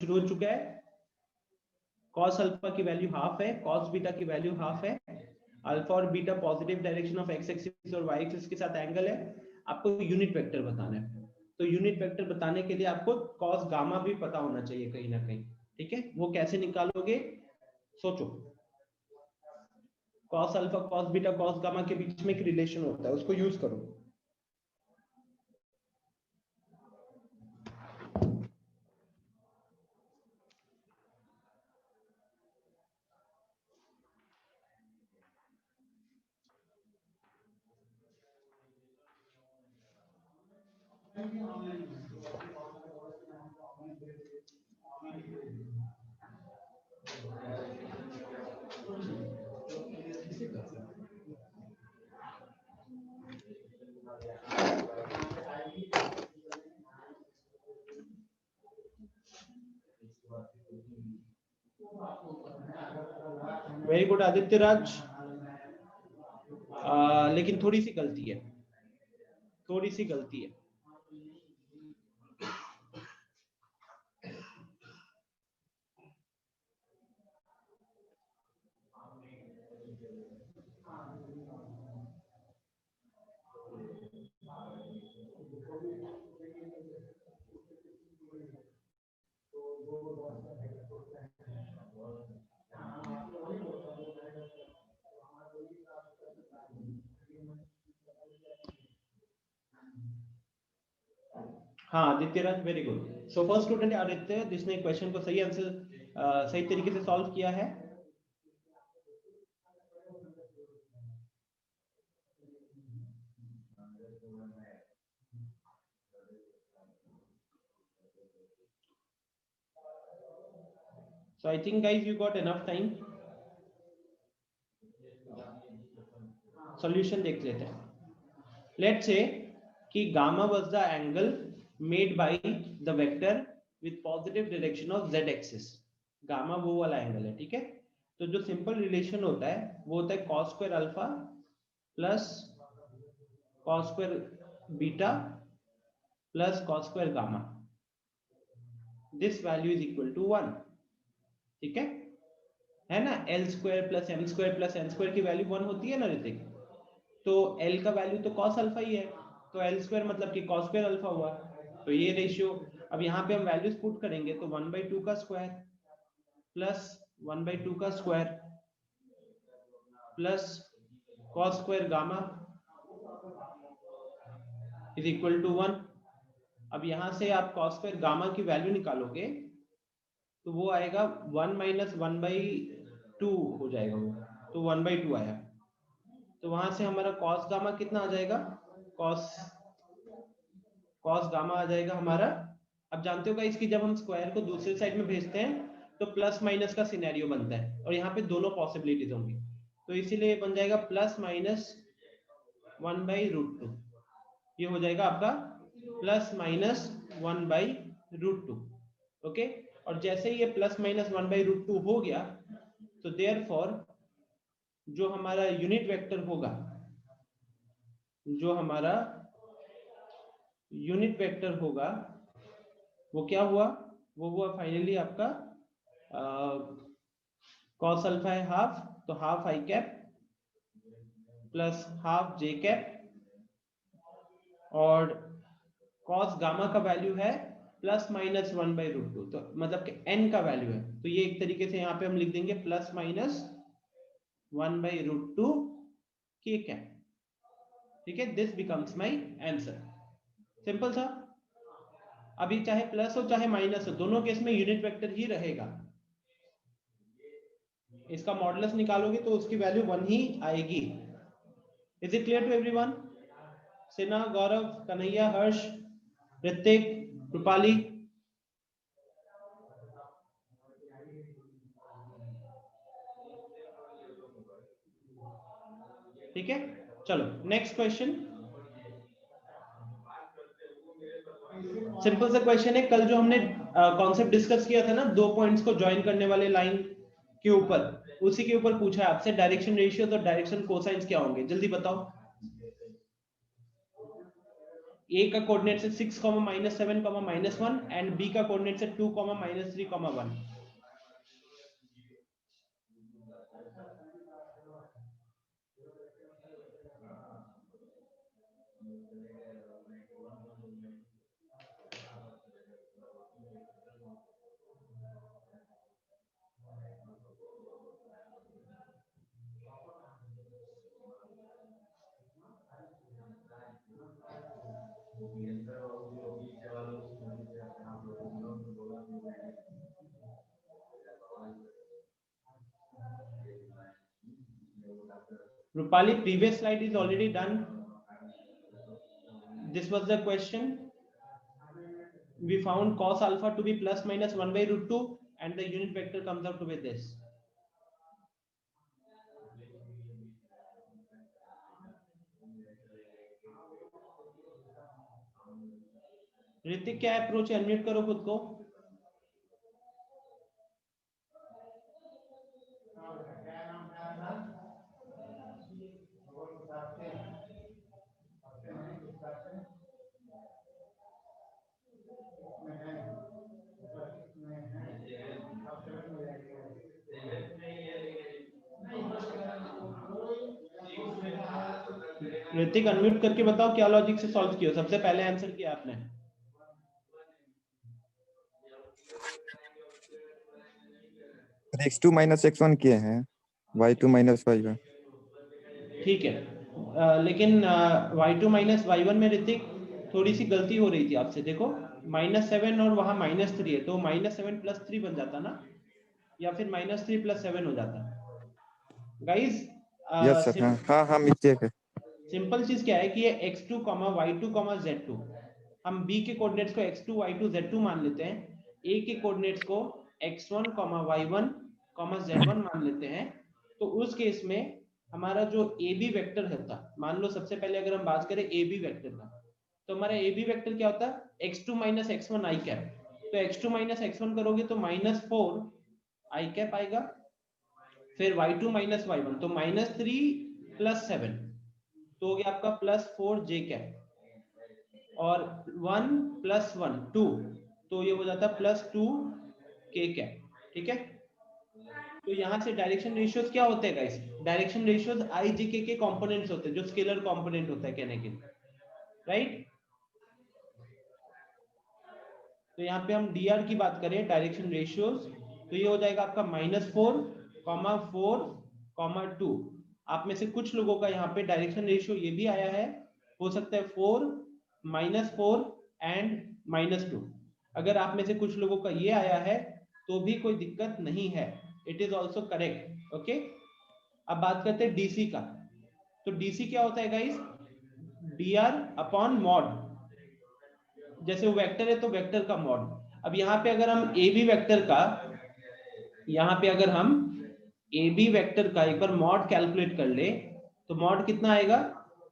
शुरू हो चुका है। cos अल्फा की वैल्यू हाफ है, cos बीटा की वैल्यू हाफ है, अल्फा और beta positive direction of x axis और वाई एक्सिस के साथ एंगल है। आपको यूनिट वेक्टर बताना है, तो यूनिट वेक्टर बताने के लिए आपको cos गामा भी पता होना चाहिए कहीं ना कहीं। ठीक है, वो कैसे निकालोगे सोचो। cos alpha cos beta cos gamma के बीच में एक रिलेशन होता है, उसको यूज करो। Very good Aditya Raj. लेकिन थोड़ी सी गलती है, थोड़ी सी गलती है। हाँ Aditya Raj very good. So first student Aditya जिसने क्वेश्चन को सही आंसर सही तरीके से सॉल्व किया है। So I think guys you got enough time. Solution देख लेते हैं। Let's say कि gamma was the angle made by the vector with positive direction of z axis. Gamma वो वाला एंगल है, ठीक है। तो जो सिंपल रिलेशन होता है वो होता है cos square alpha plus cos square beta plus cos square gamma. This value is equal to 1, ठीक है ना। L square plus M square plus N square की वैल्यू 1 होती है ना ऋतिक। तो एल का वैल्यू तो cos अल्फा ही है, तो एल स्क्वायर मतलब कि cos स्क्वायर अल्फा हुआ। तो ये रेशियो अब यहाँ पे हम वैल्यूज पुट करेंगे तो 1/2 का स्क्वायर प्लस 1/2 का square plus cos square gamma is equal to 1। अब यहाँ से आप cos स्क्वायर गामा की वैल्यू निकालोगे तो वो आएगा 1 माइनस 1/2 हो जाएगा वो, तो 1/2 आया। तो वहां से हमारा cos गामा कितना आ जाएगा, cos गामा आ जाएगा हमारा। अब जानते हो गाइस कि जब हम स्क्वायर को दूसरे साइड में भेजते हैं तो प्लस माइनस का सिनेरियो बनता है और यहाँ पे दोनों पॉसिबिलिटीज होंगी, तो इसीलिए बन जाएगा प्लस माइनस 1/√2। ये हो जाएगा आपका प्लस माइनस 1/√2। ओके, और जैसे ही ये प्लस माइनस 1/√2 हो गया तो देयरफॉर जो हमारा यूनिट वेक्टर होगा, जो हमारा यूनिट वेक्टर होगा वो क्या हुआ, वो हुआ फाइनली आपका cos अल्फा है हाफ, तो half I cap plus half J cap, और cos गामा का वैल्यू है प्लस माइनस 1/√2, तो मतलब कि n का वैल्यू है, तो ये एक तरीके से यहाँ पे हम लिख देंगे प्लस माइनस 1/√2 के कैप। ठीक है, this becomes my answer. Simple था। अभी चाहे प्लस हो चाहे माइनस हो, दोनों केस में यूनिट वेक्टर ही रहेगा। इसका मॉडुलस निकालोगे तो उसकी वैल्यू 1 ही आएगी। Is it clear to everyone? Sinha, Gaurav, Kanhaiya, Harsh, Hrithik, Rupali. ठीक है, चलो नेक्स्ट क्वेश्चन। सिंपल सा क्वेश्चन है, कल जो हमने कॉन्सेप्ट डिस्कस किया था ना, दो पॉइंट्स को ज्वाइन करने वाले लाइन के ऊपर, उसी के ऊपर पूछा है आपसे डायरेक्शन रेशियो और डायरेक्शन कोसाइंस क्या होंगे, जल्दी बताओ। ए का कोऑर्डिनेट से 6, -7, -1 एंड बी का कोऑर्डिनेट से 2, -3, 1। Rupali, previous slide is already done. This was the question. We found cos alpha to be plus minus 1 by root 2 and the unit vector comes out to be this. Hrithik क्या approach है? Unmute करो खुद को। Hrithik unmute करके बताओ क्या logic से solve किया, सबसे पहले आंसर किया आपने। x2 - x1 किए हैं, y2 - y1। ठीक है, लेकिन y2 - y1 में ऋतिक थोड़ी सी गलती हो रही थी आपसे। देखो -7 और वहां -3 है, तो -7 + 3 बन जाता ना, या फिर -3 + 7 हो जाता। गाइस यस सर, हाँ हाँ मिस्टेक है। सिंपल चीज क्या है कि ये x2, y2, z2, हम b के कोऑर्डिनेट्स को x2, y2, z2 मान लेते हैं, a के कोऑर्डिनेट्स को x1, y1, z1 मान लेते हैं। तो उस केस में हमारा जो ab वेक्टर होता, मान लो सबसे पहले अगर हम बात करें ab वेक्टर का, तो हमारा ab वेक्टर क्या होता है? x2 - x1 i cap. तो x2 - x1 करोगे तो -4 i कैप आएगा, फिर y2 - y1 तो -3 + 7 तो हो गया आपका +4 j कैप, और 1 + 1 2 तो ये हो जाता +2 k कैप। ठीक है, तो यहां से डायरेक्शन रेशियोज क्या होते हैं guys? Direction ratios i j k के कंपोनेंट्स होते हैं, जो स्केलर कंपोनेंट होता है कहने के लिए, राइट। तो यहाँ पे हम dr की बात करें, डायरेक्शन रेशियोज, तो ये हो जाएगा आपका -4, 4, 2। आप में से कुछ लोगों का यहाँ पे डायरेक्शन रेशियो ये भी आया है, हो सकता है 4, -4 एंड -2। अगर आप में से कुछ लोगों का ये आया है तो भी कोई दिक्कत नहीं है, it is also correct. Okay, अब बात करते हैं डीसी का। तो डीसी क्या होता है गाइस? dr/mod, जैसे वो वेक्टर है तो वेक्टर का मॉड। अब यहाँ पे अगर हम ए बी वेक्टर का, यहाँ पे अगर हम ए बी वेक्टर का एक बार मॉड कैलकुलेट कर ले तो मॉड कितना आएगा?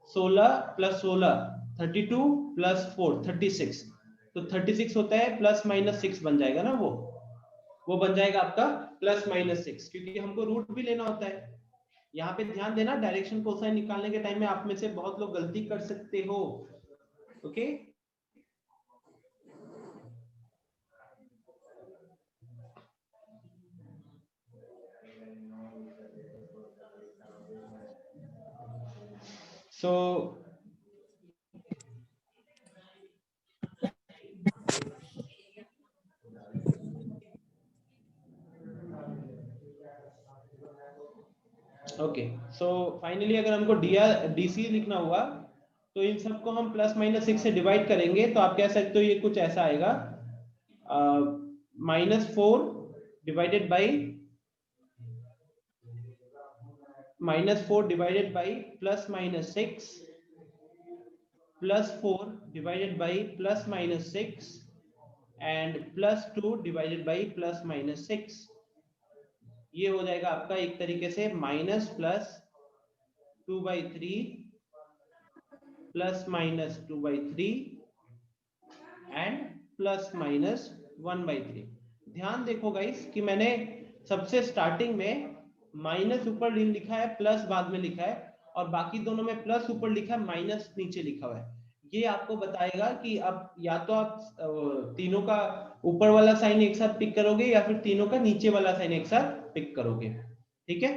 16 + 16 32 + 4 36, तो 36 होता है ±6 बन जाएगा ना, वो बन जाएगा आपका ±6, क्योंकि हमको रूट भी लेना होता है। यहाँ पे ध्यान देना, डायरेक्शन कोसाइन निकालने के टाइम में आप में से बहुत लोग गलती कर सकते हो। Okay, so okay, so finally अगर हमको डीसी लिखना हुआ तो इन सबको हम +-6 से डिवाइड करेंगे, तो आप कह सकते हो ये कुछ ऐसा आएगा, -4 divided by +-6 +4 divided by +-6 and +2 divided by +-6। ये हो जाएगा आपका एक तरीके से -+2/3 +-2/3 एंड +-1/3। ध्यान देखो गाइस कि मैंने सबसे स्टार्टिंग में माइनस ऊपर लिखा है, प्लस बाद में लिखा है, और बाकी दोनों में प्लस ऊपर लिखा है, माइनस नीचे लिखा हुआ है। ये आपको बताएगा कि अब या तो आप तीनों का ऊपर वाला साइन एक साथ पिक करोगे या फिर तीनों का नीचे वाला साइन एक साथ पिक करोगे। ठीक है,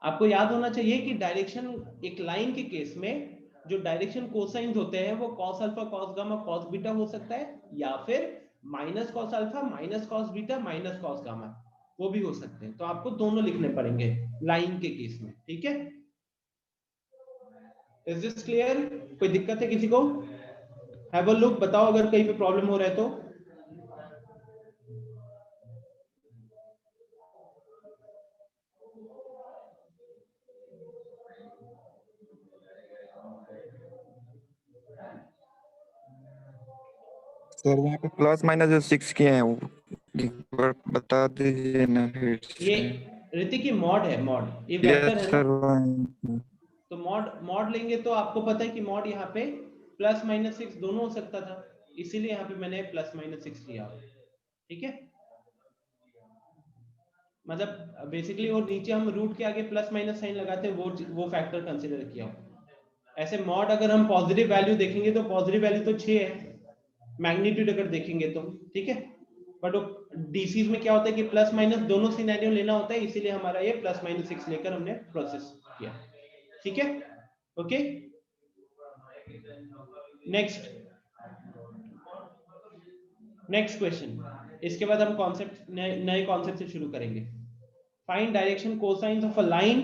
आपको याद होना चाहिए कि डायरेक्शन एक लाइन के केस में जो डायरेक्शन कोसाइंस होते हैं वो cos alpha cos gamma cos beta हो सकता है, या फिर minus cos alpha minus cos beta minus cos gamma वो भी हो सकते हैं। तो आपको दोनों लिखने पड़ेंगे लाइन के केस में। ठीक है, इज दिस क्लियर? कोई दिक्कत है किसी को? हैव अ लुक, बताओ अगर कहीं पे प्रॉब्लम हो रहा है तो। सर वहाँ पे प्लस माइनस जो 6 किए हैं वो एक बार बता दीजिए ना फिर ये से। ऋतिक की मॉड है, मॉड ये वेक्टर यस है ना, सर। तो मॉड मॉड लेंगे तो आपको पता है कि मॉड यहाँ पे प्लस माइनस 6 दोनों हो सकता था, इसीलिए यहाँ पे मैंने प्लस माइनस 6 लिया। ठीक है, मतलब बेसिकली वो नीचे हम रूट के आगे प्लस माइनस साइन लगाते हैं, वो फैक्टर कंसीडर किया हो। ऐसे मॉड अगर हम पॉजिटिव वैल्यू देखेंगे तो पॉजिटिव वैल्यू तो 6 है मैग्नीट्यूड अगर देखेंगे तो। ठीक है, बट डीसीज में क्या होता है कि प्लस माइनस दोनों सिनेरियो लेना होता है, इसीलिए हमारा ये प्लस माइनस 6 लेकर हमने प्रोसेस किया। ठीक है, ओके। नेक्स्ट नेक्स्ट क्वेश्चन, इसके बाद हम कॉन्सेप्ट नए कॉन्सेप्ट से शुरू करेंगे। Find direction cosines of a line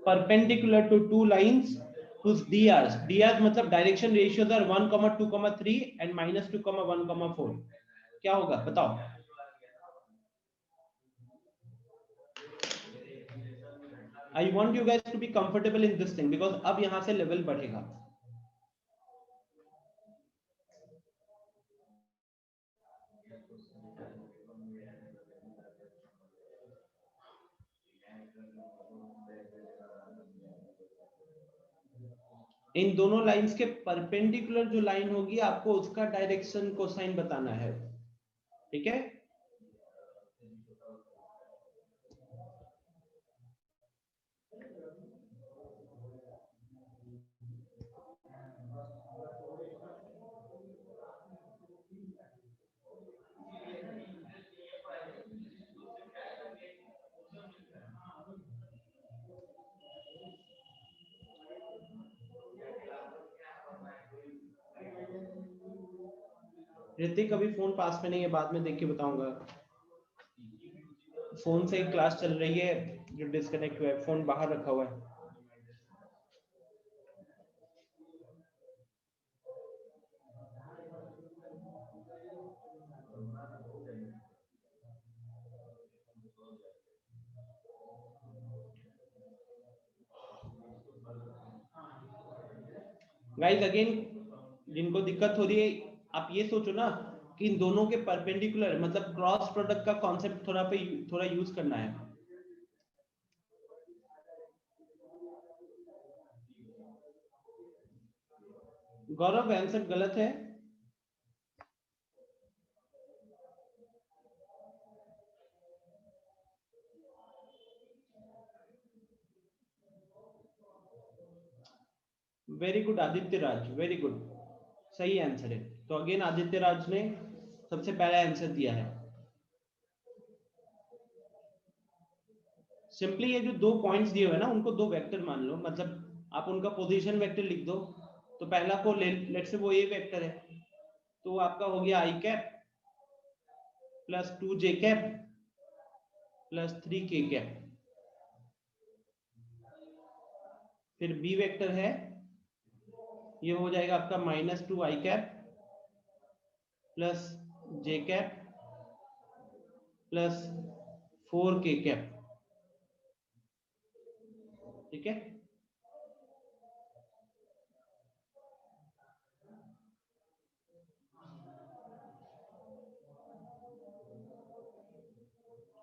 perpendicular to two lines whose drs मतलब डायरेक्शन रेशियोज आर 1, 2, 3 एंड -2, 1, 4। क्या होगा बताओ? I want you guys to be comfortable in this thing because अब यहां से लेवल बढ़ेगा। इन दोनों लाइंस के परपेंडिकुलर जो लाइन होगी आपको उसका डायरेक्शन कोसाइन बताना है। ठीक है, ऋतिक अभी फोन पास में नहीं है, बाद में देख के बताऊंगा। फोन से ही क्लास चल रही है, जो डिस्कनेक्ट हुआ है फोन बाहर रखा हुआ है। गाइस अगेन, जिनको दिक्कत हो रही है आप ये सोचो ना कि इन दोनों के परपेंडिकुलर मतलब क्रॉस प्रोडक्ट का कॉन्सेप्ट थोड़ा यूज करना है। गौरव आंसर गलत है। Very good Aditya Raj, very good, सही आंसर है। तो अगेन आदित्य राज ने सबसे पहला आंसर दिया है। सिंपली ये जो दो पॉइंट्स दिए हुए ना उनको दो वेक्टर मान लो, मतलब आप उनका पोजीशन वेक्टर लिख दो। तो पहला को लेट से वो ए वेक्टर है, तो आपका हो गया आई कैप प्लस 2 जे कैप प्लस 3 के कैप। फिर बी वेक्टर है, ये हो जाएगा आपका -2 आई cap plus J cap plus 4 के कैप। ठीक है,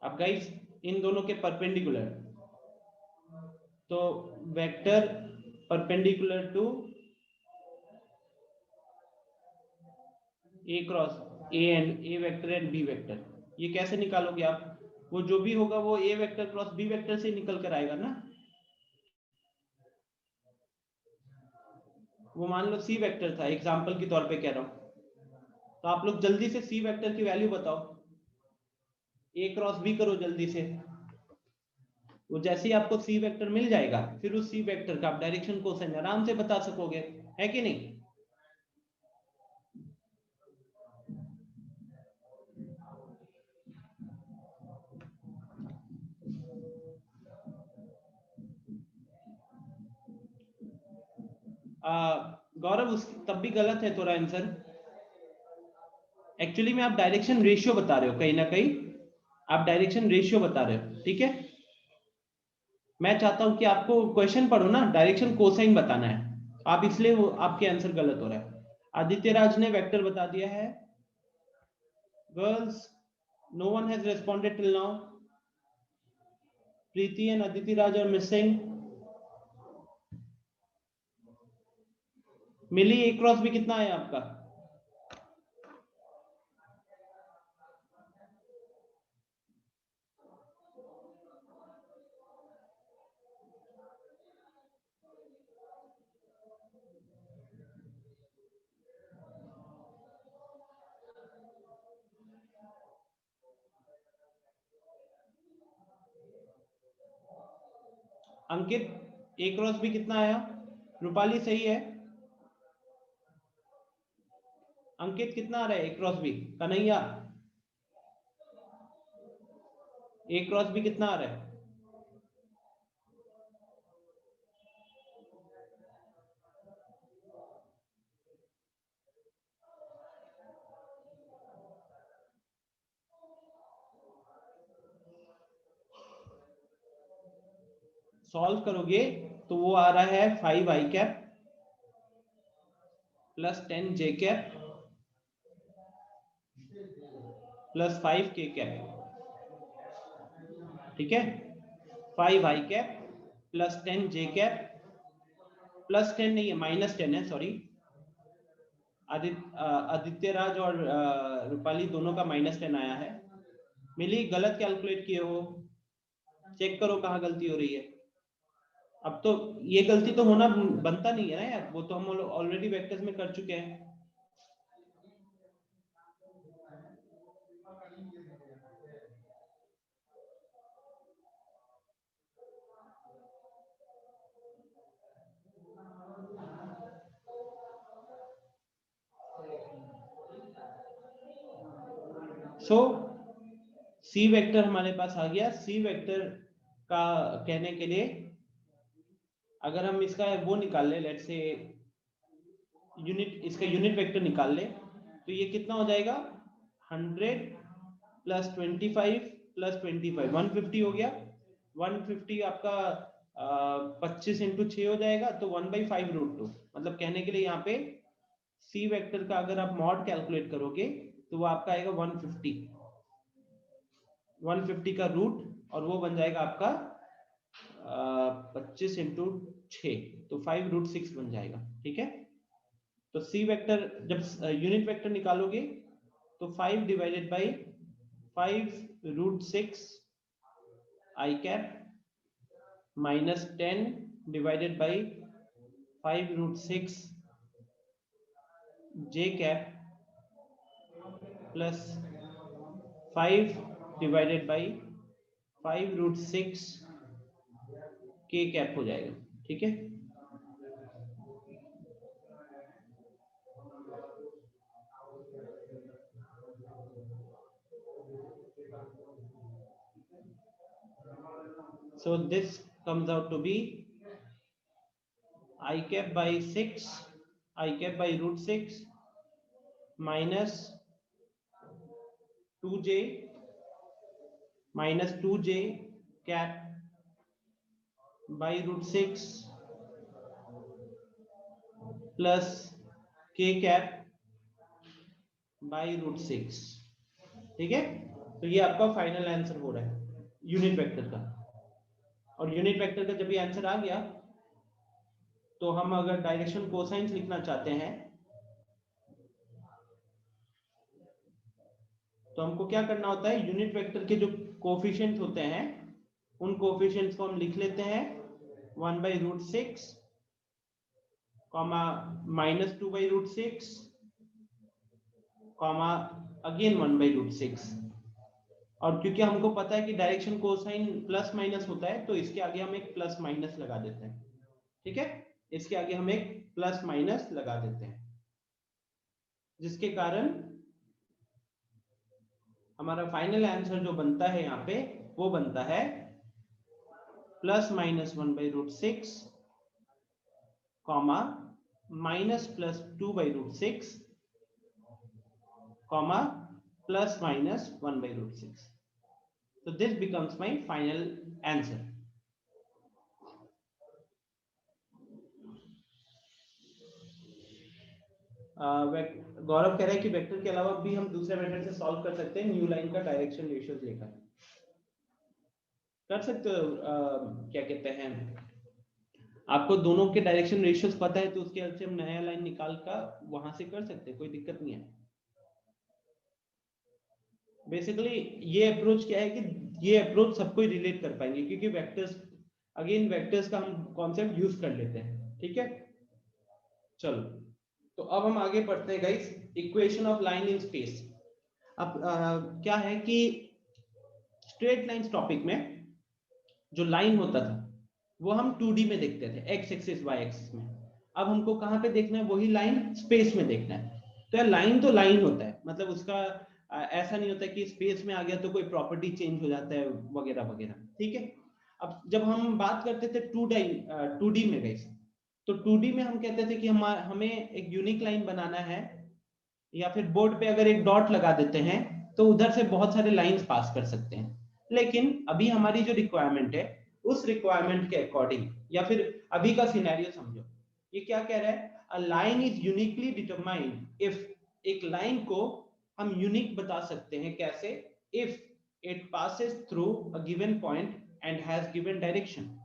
अब गाइस इन दोनों के परपेंडिकुलर, तो vector perpendicular to A cross A vector and B vector, ये कैसे निकालोगे आप? वो जो भी होगा वो A vector cross B vector से निकल कर आएगा ना। वो मान लो सी वेक्टर था, एग्जाम्पल के तौर पे कह रहा हूं, तो आप लोग जल्दी से सी वेक्टर की वैल्यू बताओ, ए क्रॉस बी करो जल्दी से। वो जैसे ही आपको सी वेक्टर मिल जाएगा, फिर उस सी वेक्टर का आप डायरेक्शन कोसाइन आराम से बता सकोगे, है कि नहीं? गौरव उस तब भी गलत है थोड़ा आंसर। एक्चुअली में आप डायरेक्शन रेशियो बता रहे हो, कहीं ना कहीं आप डायरेक्शन रेशियो बता रहे हो, ठीक है। मैं चाहता हूं कि आपको क्वेश्चन पढ़ो ना, डायरेक्शन कोसाइन बताना है, आप इसलिए वो आपके आंसर गलत हो रहा है। आदित्य राज ने वेक्टर बता दिया है। Girls, no one has responded till now. Preeti and Aditi Raj are missing. Mili, A cross भी कितना है आपका? अंकित, ए क्रॉस भी कितना आया? रूपाली सही है। अंकित कितना आ रहा है ए क्रॉस बी? कन्हैया, ए क्रॉस बी कितना आ रहा है? सॉल्व करोगे तो वो आ रहा है 5i cap plus 10j cap plus 5k cap, ठीक है। 5i cap plus 10j cap plus 10 नहीं है, -10 है, सॉरी। आदित्य राज और रूपाली दोनों का -10 आया है। मिली, गलत कैलकुलेट किए हो, चेक करो कहाँ गलती हो रही है। अब तो ये गलती तो होना बनता नहीं है ना यार, वो तो हम ऑलरेडी वेक्टर्स में कर चुके हैं। सो सी वेक्टर हमारे पास आ गया। सी वेक्टर का कहने के लिए अगर हम इसका वो निकाल ले, लेट्स से यूनिट, इसका यूनिट वेक्टर निकाल ले, तो ये कितना हो जाएगा? 100 प्लस 25 प्लस 25, 150 हो गया। 150 आपका 25 इंटू 6 हो जाएगा, तो 1/5√2। मतलब कहने के लिए यहाँ पे सी वेक्टर का अगर आप मॉड कैलकुलेट करोगे तो वो आपका आएगा 150 का रूट, और वो बन जाएगा आपका 25 इंटू 6, तो 5√6 बन जाएगा, ठीक है। तो सी वेक्टर जब यूनिट वेक्टर निकालोगे तो 5 divided by 5√6i cap minus 10 divided by 5√6j cap plus 5 divided by 5√6k cap हो जाएगा, ठीक है। So this comes out to be I cap by 6, I cap by √6 minus 2j cap by √6 plus k cap by √6, ठीक है। तो ये आपका final answer हो रहा है यूनिट वेक्टर का। और यूनिट वेक्टर का जब ये आंसर आ गया, तो हम अगर डायरेक्शन कोसाइंस लिखना चाहते हैं तो हमको क्या करना होता है, यूनिट वेक्टर के जो कोफिशिएंट होते हैं उन कोफिशिएंट्स को हम लिख लेते हैं 1/√6 कॉमा -2/√6 कॉमा अगेन 1/√6। और क्योंकि हमको पता है कि डायरेक्शन कोसाइन प्लस माइनस होता है, तो इसके आगे हम एक प्लस माइनस लगा देते हैं। ठीक है, इसके आगे हम एक प्लस माइनस लगा देते हैं, जिसके कारण हमारा फाइनल आंसर जो बनता है यहाँ पे वो बनता है +-1/√6 comma -+2/√6 comma +-1/√6। So this becomes my final answer. गौरव कह रहा है कि वेक्टर के अलावा भी हम दूसरे मेथड से सॉल्व कर सकते हैं, न्यू लाइन का डायरेक्शन रेशियोज लेकर कर सकते हो। क्या कहते हैं, आपको दोनों के डायरेक्शन रेशियोज पता है तो उसके हेल्प से हम नया लाइन निकाल कर वहां से कर सकते हैं, कोई दिक्कत नहीं है। बेसिकली ये अप्रोच क्या है कि ये अप्रोच सबको रिलेट कर पाएंगे, क्योंकि वेक्टर्स, अगेन वेक्टर्स का हम कॉन्सेप्ट यूज कर लेते हैं। ठीक है, चलो तो अब हम आगे बढ़ते हैं guys, equation of line in space. अब क्या है कि स्ट्रेट लाइंस टॉपिक में जो लाइन होता था वो हम 2D में देखते थे, एक्स एक्सिस वाई एक्सिस में। अब हमको कहाँ पे देखना है, वही लाइन स्पेस में देखना है। तो यार लाइन तो लाइन होता है, मतलब उसका ऐसा नहीं होता कि स्पेस में आ गया तो कोई प्रॉपर्टी चेंज हो जाता है वगैरह वगैरह। ठीक है, अब जब हम बात करते थे 2D में गए, तो 2D में हम कहते थे कि हमें एक यूनिक लाइन बनाना है, या फिर बोर्ड पे अगर एक डॉट लगा देते हैं तो उधर से बहुत सारे लाइंस पास कर सकते हैं। लेकिन अभी हमारी जो रिक्वायरमेंट है उस रिक्वायरमेंट के अकॉर्डिंग, या फिर अभी का सिनेरियो समझो, ये क्या कह रहा है, a line is uniquely determined if, एक लाइन को हम यूनिक बता सकते हैं कैसे, if it passes through a given point and has given direction.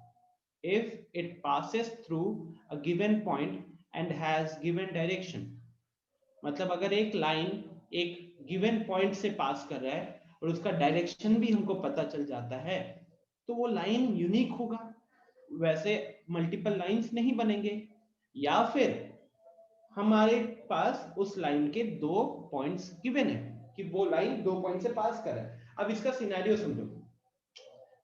if it passes through a given point and has given direction, मतलब अगर एक लाइन एक गिवन पॉइंट से पास कर रहा है और उसका डायरेक्शन भी हमको पता चल जाता है, तो वो लाइन यूनिक होगा। वैसे मल्टीपल लाइंस नहीं बनेंगे, या फिर हमारे पास उस लाइन के दो पॉइंट्स गिवन है कि वो लाइन दो पॉइंट से पास कर रहा है। अब इसका सिनेरियो समझो,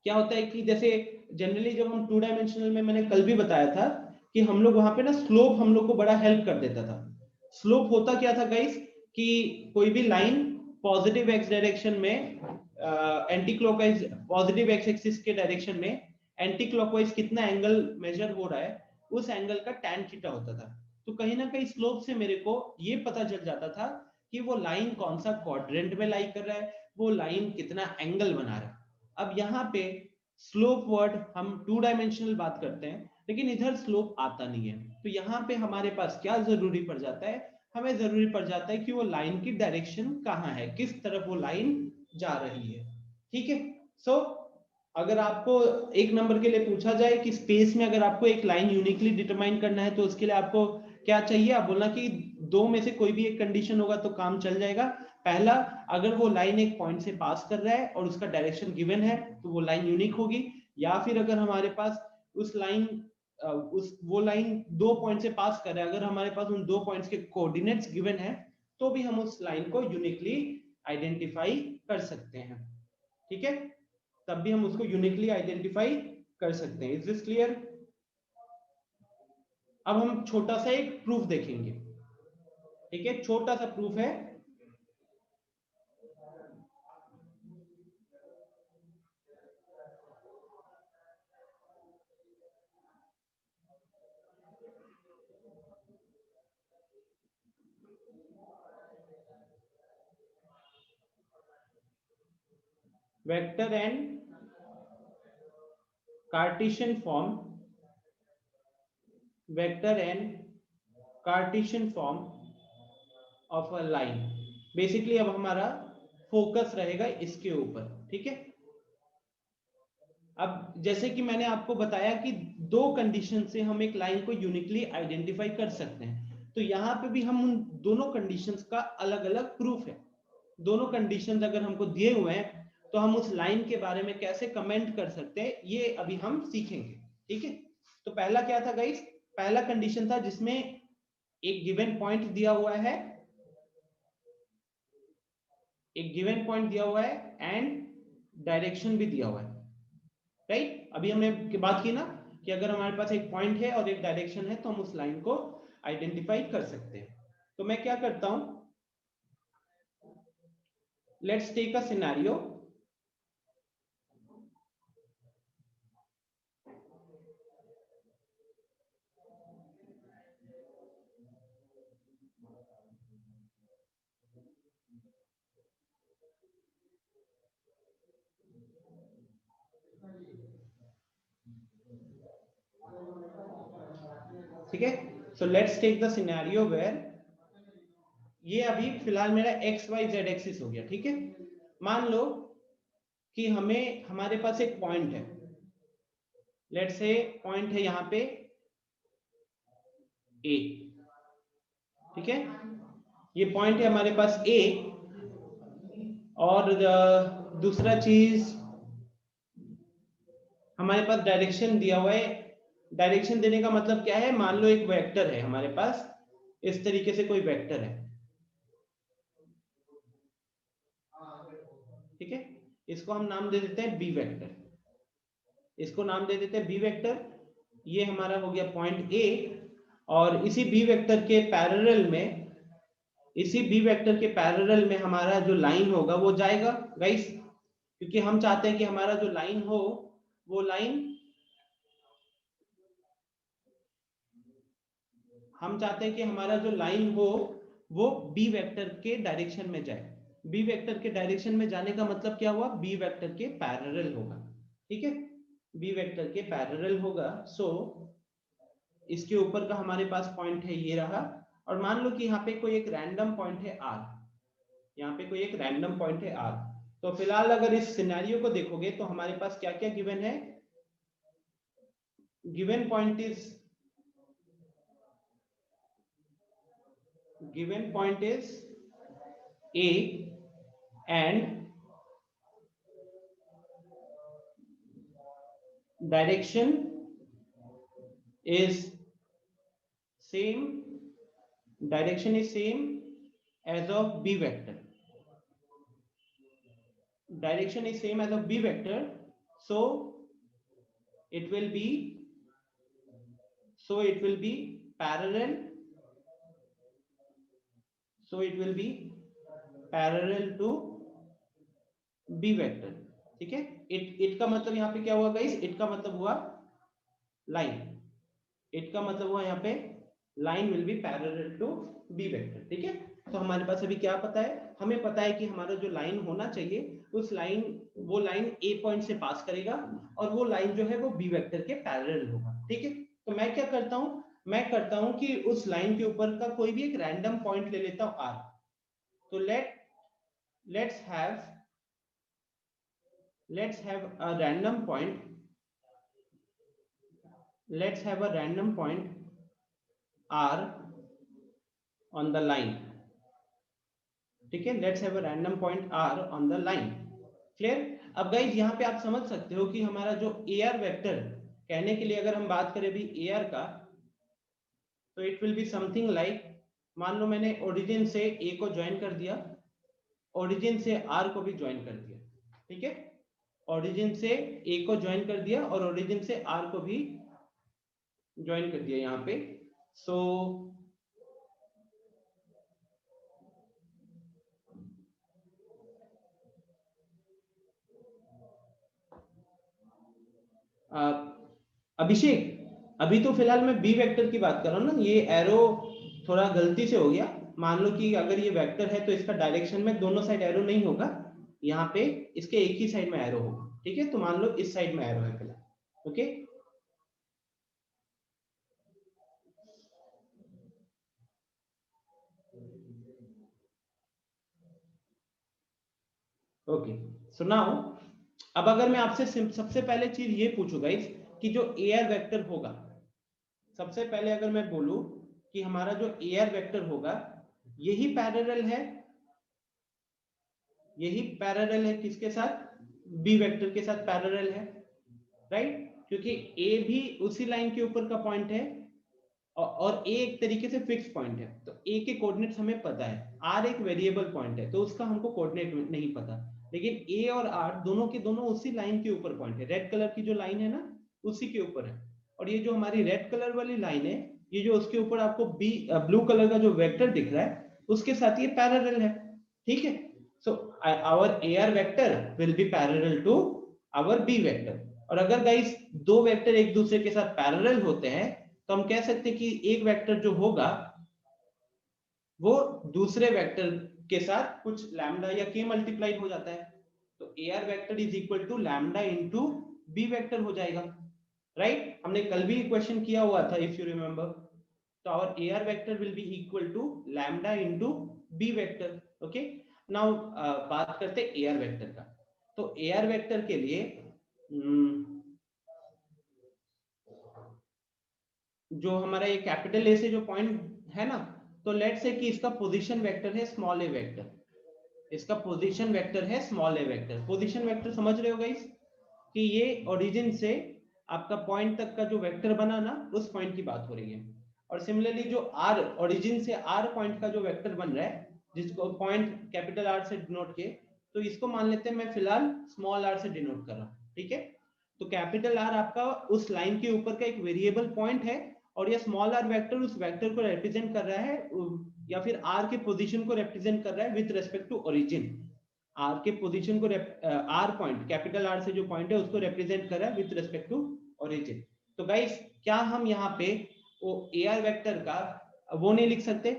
क्या होता है कि जैसे जनरली जब हम 2 डायमेंशनल में, मैंने कल भी बताया था कि हम लोग वहां पे ना स्लोप हम लोग को बड़ा हेल्प कर देता था। स्लोप होता क्या था गाइस, कि कोई भी लाइन पॉजिटिव एक्स डायरेक्शन में anti clockwise, positive x axis के डायरेक्शन में एंटी क्लॉकवाइज कितना एंगल मेजर हो रहा है, उस एंगल का tan थीटा होता था। तो कहीं ना कहीं स्लोप से मेरे को ये पता चल जाता था कि वो लाइन कौन सा क्वाड्रेंट में लाई कर रहा है, वो लाइन कितना एंगल बना रहा है। अब यहाँ पे स्लोप वर्ड हम 2 डायमेंशनल बात करते हैं, लेकिन इधर स्लोप आता नहीं है। तो यहाँ पे हमारे पास क्या जरूरी पड़ जाता है, हमें जरूरी पड़ जाता है कि वो लाइन की डायरेक्शन कहाँ है, किस तरफ वो लाइन जा रही है। ठीक है, सो अगर आपको एक नंबर के लिए पूछा जाए कि स्पेस में अगर आपको एक लाइन यूनिकली डिटरमाइन करना है तो उसके लिए आपको क्या चाहिए, आप बोलना कि दो में से कोई भी एक कंडीशन होगा तो काम चल जाएगा। पहला, अगर वो लाइन एक पॉइंट से पास कर रहा है और उसका डायरेक्शन गिवन है तो वो लाइन यूनिक होगी, या फिर अगर हमारे पास उस लाइन वो लाइन दो पॉइंट से पास कर रहा है, अगर हमारे पास उन दो पॉइंट्स के कोऑर्डिनेट्स गिवन है तो भी हम उस लाइन को यूनिकली आइडेंटिफाई कर सकते हैं। ठीक है, तब भी हम उसको यूनिकली आइडेंटिफाई कर सकते हैं। Is this clear? अब हम छोटा सा एक प्रूफ देखेंगे। ठीक है, छोटा सा प्रूफ है। Vector and Cartesian form, vector and Cartesian form of a line. Basically अब हमारा फोकस रहेगा इसके ऊपर। ठीक है, अब जैसे कि मैंने आपको बताया कि दो कंडीशन से हम एक लाइन को यूनिकली आइडेंटिफाई कर सकते हैं, तो यहां पे भी हम उन दोनों कंडीशंस का अलग अलग प्रूफ है। दोनों कंडीशंस अगर हमको दिए हुए हैं तो हम उस लाइन के बारे में कैसे कमेंट कर सकते हैं, ये अभी हम सीखेंगे। ठीक है, तो पहला क्या था गाइस, पहला कंडीशन था जिसमें एक गिवन पॉइंट दिया हुआ है, एक गिवन पॉइंट दिया हुआ है एंड डायरेक्शन भी दिया हुआ है, राइट। अभी हमने बात की ना कि अगर हमारे पास एक पॉइंट है और एक डायरेक्शन है तो हम उस लाइन को आइडेंटिफाई कर सकते हैं। तो मैं क्या करता हूं, लेट्स टेक अ सिनेरियो, ठीक है। So let's take the scenario where ये अभी फिलहाल मेरा एक्स वाई जेड एक्सिस हो गया, ठीक है। मान लो कि हमें हमारे पास एक पॉइंट है, लेट्स से पॉइंट है यहाँ पे ए, ठीक है। ये पॉइंट है हमारे पास ए, और दूसरा चीज हमारे पास डायरेक्शन दिया हुआ है। डायरेक्शन देने का मतलब क्या है, मान लो एक वेक्टर है हमारे पास, इस तरीके से कोई वेक्टर है, ठीक है। इसको हम नाम दे देते हैं बी वेक्टर, इसको नाम दे देते हैं बी वेक्टर। ये हमारा हो गया पॉइंट ए, और इसी बी वेक्टर के पैरेलल में, इसी बी वेक्टर के पैरेलल में हमारा जो लाइन होगा वो जाएगा गाइस, क्योंकि हम चाहते हैं कि हमारा जो लाइन हो वो लाइन, हम चाहते हैं कि हमारा जो लाइन हो वो बी वेक्टर के डायरेक्शन में जाए। बी वेक्टर के डायरेक्शन में जाने का मतलब क्या हुआ, बी वेक्टर के पैरेलल होगा, ठीक है। बी वेक्टर के पैरेलल होगा। सो इसके ऊपर का हमारे पास पॉइंट है ये रहा, और मान लो कि यहाँ पे कोई एक रैंडम पॉइंट है आर, यहाँ पे कोई एक रैंडम पॉइंट है आर। तो फिलहाल अगर इस सिनेरियो को देखोगे तो हमारे पास क्या क्या गिवन है, given point is, given point is A and direction is same, direction is same as of b vector, direction is same as of b vector. So it will be, so it will be parallel, so it will be parallel to b vector, ठीक है। It का मतलब यहाँ पे क्या हुआ guys, it का मतलब हुआ लाइन, इट का मतलब हुआ यहाँ पे line will be parallel to B vector, ठीक है। तो हमारे पास अभी क्या पता है, हमें पता है कि हमारा जो लाइन होना चाहिए उस लाइन, वो लाइन ए पॉइंट से पास करेगा और वो लाइन जो है वो बी वेक्टर के पैरेलल होगा, ठीक है। तो मैं क्या करता हूं, मैं करता हूं कि उस लाइन के ऊपर का कोई भी एक रैंडम पॉइंट ले लेता हूं आर। तो let's have a random point, let's have a random point r on the line, ठीक है। Let's have a random point r on the line, clear. अब गाइस यहाँ पे आप समझ सकते हो कि हमारा जो ar वेक्टर, कहने के लिए अगर हम बात करें भी ar का, तो it will be something like, मान लो मैंने ओरिजिन से a को ज्वाइन कर दिया, ओरिजिन से r को भी ज्वाइन कर दिया, ठीक है। ओरिजिन से a को ज्वाइन कर दिया और ओरिजिन से r को भी ज्वाइन कर दिया यहाँ पे। सो अभिषेक, अभी तो फिलहाल मैं बी वेक्टर की बात कर रहा हूँ ना, ये एरो थोड़ा गलती से हो गया। मान लो कि अगर ये वेक्टर है तो इसका डायरेक्शन में दोनों साइड एरो नहीं होगा, यहाँ पे इसके एक ही साइड में एरो होगा, ठीक है। तो मान लो इस साइड में एरो है फिलहाल, ओके। ओके, सो नाउ अब अगर मैं आपसे सबसे पहले चीज ये पूछूंगा इस कि जो एआर वेक्टर होगा, सबसे पहले अगर मैं बोलूं कि हमारा जो एआर वेक्टर होगा यही पैरेलल है, यही पैरेलल है किसके साथ, बी वेक्टर के साथ पैरेलल है, राइट। क्योंकि ए भी उसी लाइन के ऊपर का पॉइंट है और ए एक तरीके से फिक्स पॉइंट है, तो ए के कोऑर्डिनेट्स हमें पता है, आर एक वेरिएबल पॉइंट है तो उसका हमको कोऑर्डिनेट नहीं पता, लेकिन ए और आर दोनों के दोनों उसी लाइन के ऊपर पॉइंट है, रेड कलर की जो लाइन है ना उसी के ऊपर है, और ये जो हमारी रेड कलर वाली लाइन है, ये जो उसके ऊपर आपको बी ब्लू कलर का जो वेक्टर दिख रहा है उसके साथ ये पैरेलल है, ठीक है। So our A R vector will be parallel to our B vector, और अगर गाइस दो वेक्टर एक दूसरे के साथ पैरेलल होते हैं तो हम कह सकते हैं कि एक वेक्टर जो होगा वो दूसरे वेक्टर के साथ कुछ लैम्डा या के मल्टीप्लाइड हो जाता है, तो A R vector is equal to lambda into B vector हो जाएगा, राइट। हमने कल भी क्वेश्चन किया हुआ था इफ यू रिमेंबर, तो our A R vector will be equal to lambda into B vector, okay. Now बात करते हैं ए आर वेक्टर का, तो ए आर वेक्टर के लिए जो हमारा ये कैपिटल ए से जो पॉइंट है ना, तो लेट से कि इसका पोजीशन वेक्टर है स्मॉल ए वेक्टर, इसका पोजीशन वेक्टर है स्मॉल ए वेक्टर, पोजीशन वेक्टर समझ रहे हो गाइस कि ये ओरिजिन से आपका पॉइंट तक का जो वेक्टर बना ना उस पॉइंट की बात हो रही है, और सिमिलरली जो आर ओरिजिन से आर पॉइंट का जो वेक्टर बन रहा है जिसको पॉइंट कैपिटल आर से डिनोट किए, तो इसको मान लेते हैं मैं फिलहाल स्मॉल आर से डिनोट कर रहा हूं, ठीक है। तो कैपिटल आर आपका उस लाइन के ऊपर का एक वेरिएबल पॉइंट है, और ये स्मॉल आर वेक्टर उस वेक्टर को रिप्रेजेंट कर रहा है या फिर आर के पोजीशन को रिप्रेजेंट कर रहा है with respect to origin, R के पोजीशन को आर पॉइंट कैपिटल आर से जो पॉइंट है उसको रिप्रेजेंट कर रहा है विद रिस्पेक्ट टू ओरिजिन। तो गाइस क्या हम यहाँ पे वो ए आर वेक्टर का वो नहीं लिख सकते,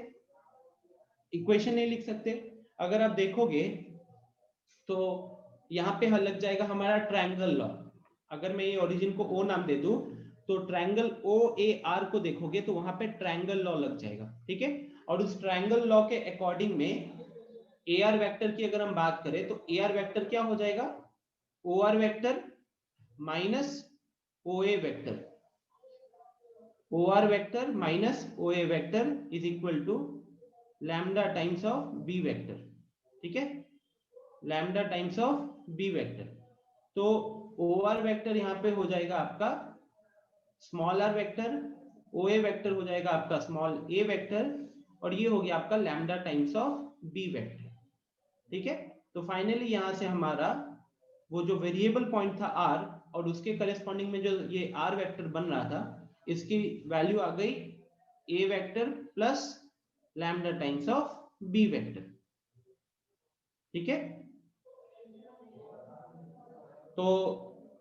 इक्वेशन नहीं लिख सकते? अगर आप देखोगे तो यहाँ पे लग जाएगा हमारा ट्रायंगल लॉ, अगर मैं ये ओरिजिन को ओ नाम दे दूं तो ट्रायंगल ओ ए आर को देखोगे तो वहां पे ट्रायंगल लॉ लग जाएगा, ठीक है। और उस ट्रायंगल लॉ के अकॉर्डिंग में ए आर वेक्टर की अगर हम बात करें तो ए आर वेक्टर क्या हो जाएगा, O R vector minus O A vector, O R vector minus O A vector is equal to lambda times of B vector, ठीक है, lambda times of B vector. तो ओ आर वेक्टर यहाँ पे हो जाएगा आपका small R vector, O A vector हो जाएगा आपका स्मॉल ए वेक्टर, और ये हो गया आपका lambda times of B vector, ठीक है। तो फाइनली यहां से हमारा वो जो वेरिएबल पॉइंट था आर और उसके करस्पॉन्डिंग में जो ये आर वेक्टर बन रहा था इसकी वैल्यू आ गई A vector plus lambda times of B vector, ठीक है। तो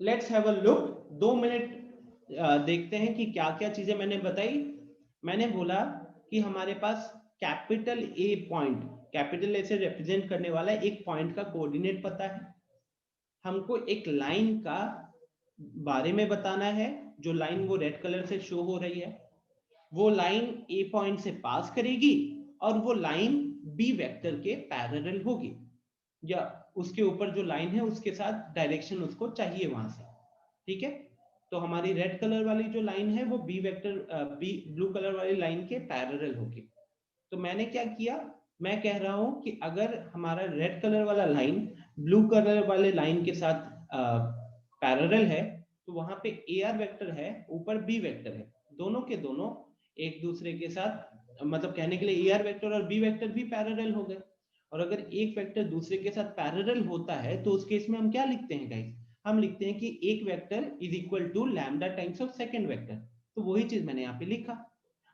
let's have a look, 2 minute देखते हैं कि क्या क्या चीजें मैंने बताई। मैंने बोला कि हमारे पास capital A point, capital A से रिप्रेजेंट करने वाला एक पॉइंट का कोऑर्डिनेट पता है, हमको एक लाइन का बारे में बताना है, जो लाइन वो रेड कलर से शो हो रही है वो लाइन ए पॉइंट से पास करेगी और वो लाइन बी वेक्टर के पैरेलल होगी, या उसके ऊपर जो लाइन है उसके साथ डायरेक्शन उसको चाहिए वहां से, ठीक है। तो हमारी रेड कलर वाली जो लाइन है वो B vector B blue colour वाली लाइन के पैरेलल होगी। तो मैंने क्या किया, मैं कह रहा हूं कि अगर हमारा रेड कलर वाला लाइन ब्लू कलर वाले लाइन के साथ पैरेलल है तो वहां पे ए आर वेक्टर है, ऊपर बी वेक्टर है, दोनों के दोनों एक दूसरे के साथ, मतलब कहने के लिए ए आर वेक्टर और बी वेक्टर भी पैरेलल हो गए। और अगर एक वेक्टर दूसरे के साथ पैरेलल होता है तो उस केस में हम क्या लिखते हैं गाइस, हम लिखते हैं कि एक vector is equal to lambda times of second vector, तो वही चीज मैंने यहाँ पे लिखा।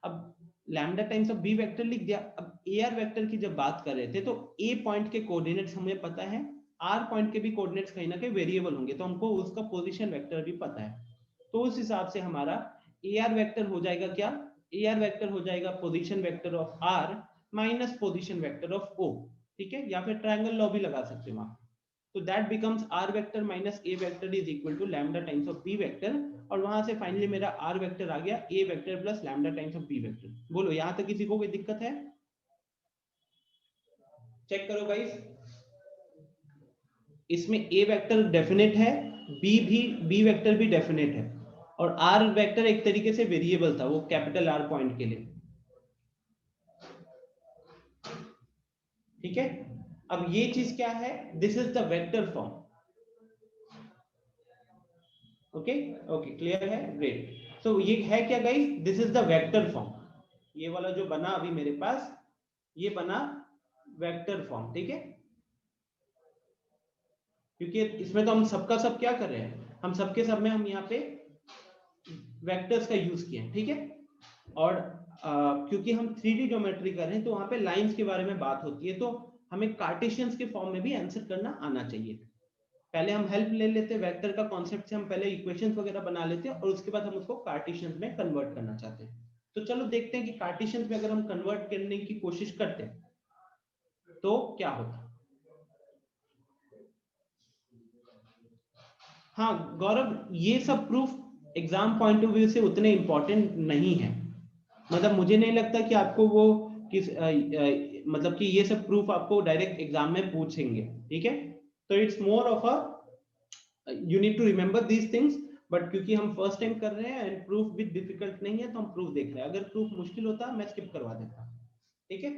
अब lambda times of B vector लिख दिया। अब ए आर वेक्टर की जब बात कर रहे थे तो ए पॉइंट के कोऑर्डिनेट्स हमें पता है, आर पॉइंट के भी कोऑर्डिनेट्स कहीं ना कहीं वेरिएबल होंगे तो हमको उसका पोजीशन वेक्टर भी पता है, तो उस हिसाब से हमारा ए आर वेक्टर हो जाएगा क्या, ए आर वेक्टर हो जाएगा position vector of R minus position vector of O, ठीक है, या फिर ट्रायंगल लॉ भी लगा सकते हैं वहां। तो that becomes R vector minus A vector is equal to lambda times of B vector, और वहां से फाइनली मेरा आर वेक्टर आ गया A vector plus lambda times of B vector. बोलो यहां तक किसी को कोई दिक्कत है? चेक करो गाइस, इसमें ए वेक्टर डेफिनेट है, बी वेक्टर भी डेफिनेट है, और आर वेक्टर एक तरीके से वेरिएबल था वो कैपिटल आर पॉइंट के लिए, ठीक है। अब ये चीज क्या है, this is the vector form, okay okay, clear है, ग्रेट। सो ये है क्या guys, this is the vector form. ये वाला जो बना अभी मेरे पास, ये बना वेक्टर फॉर्म, ठीक है। क्योंकि इसमें तो हम सबका सब क्या कर रहे हैं, हम सबके सब में हम यहाँ पे वेक्टर्स का यूज किया, ठीक है। और क्योंकि हम 3D ज्योमेट्री कर रहे हैं तो वहां पे लाइंस के बारे में बात होती है, तो हमें कार्टेशियंस के फॉर्म में भी आंसर करना आना चाहिए। पहले हम हेल्प ले लेते हैं वेक्टर का कॉन्सेप्ट से, हम पहले इक्वेशंस वगैरह बना लेते हैं और उसके बाद हम उसको कार्टेशियंस में कन्वर्ट करना चाहते हैं। तो चलो देखते हैं कि कार्टेशियंस में अगर हम कन्वर्ट करने की कोशिश करते हैं तो क्या होता है। हाँ गौरव, ये सब proof exam point of view से उतने इंपॉर्टेंट नहीं है। मतलब मुझे नहीं लगता कि आपको वो मतलब कि ये सब प्रूफ आपको डायरेक्ट एग्जाम में पूछेंगे, ठीक है। तो it's more of a you need to remember these things, but क्योंकि हम फर्स्ट टाइम कर रहे हैं एंड प्रूफ भी डिफिकल्ट नहीं है तो हम प्रूफ देख रहे हैं। अगर प्रूफ मुश्किल होता मैं स्किप करवा देता, ठीक है।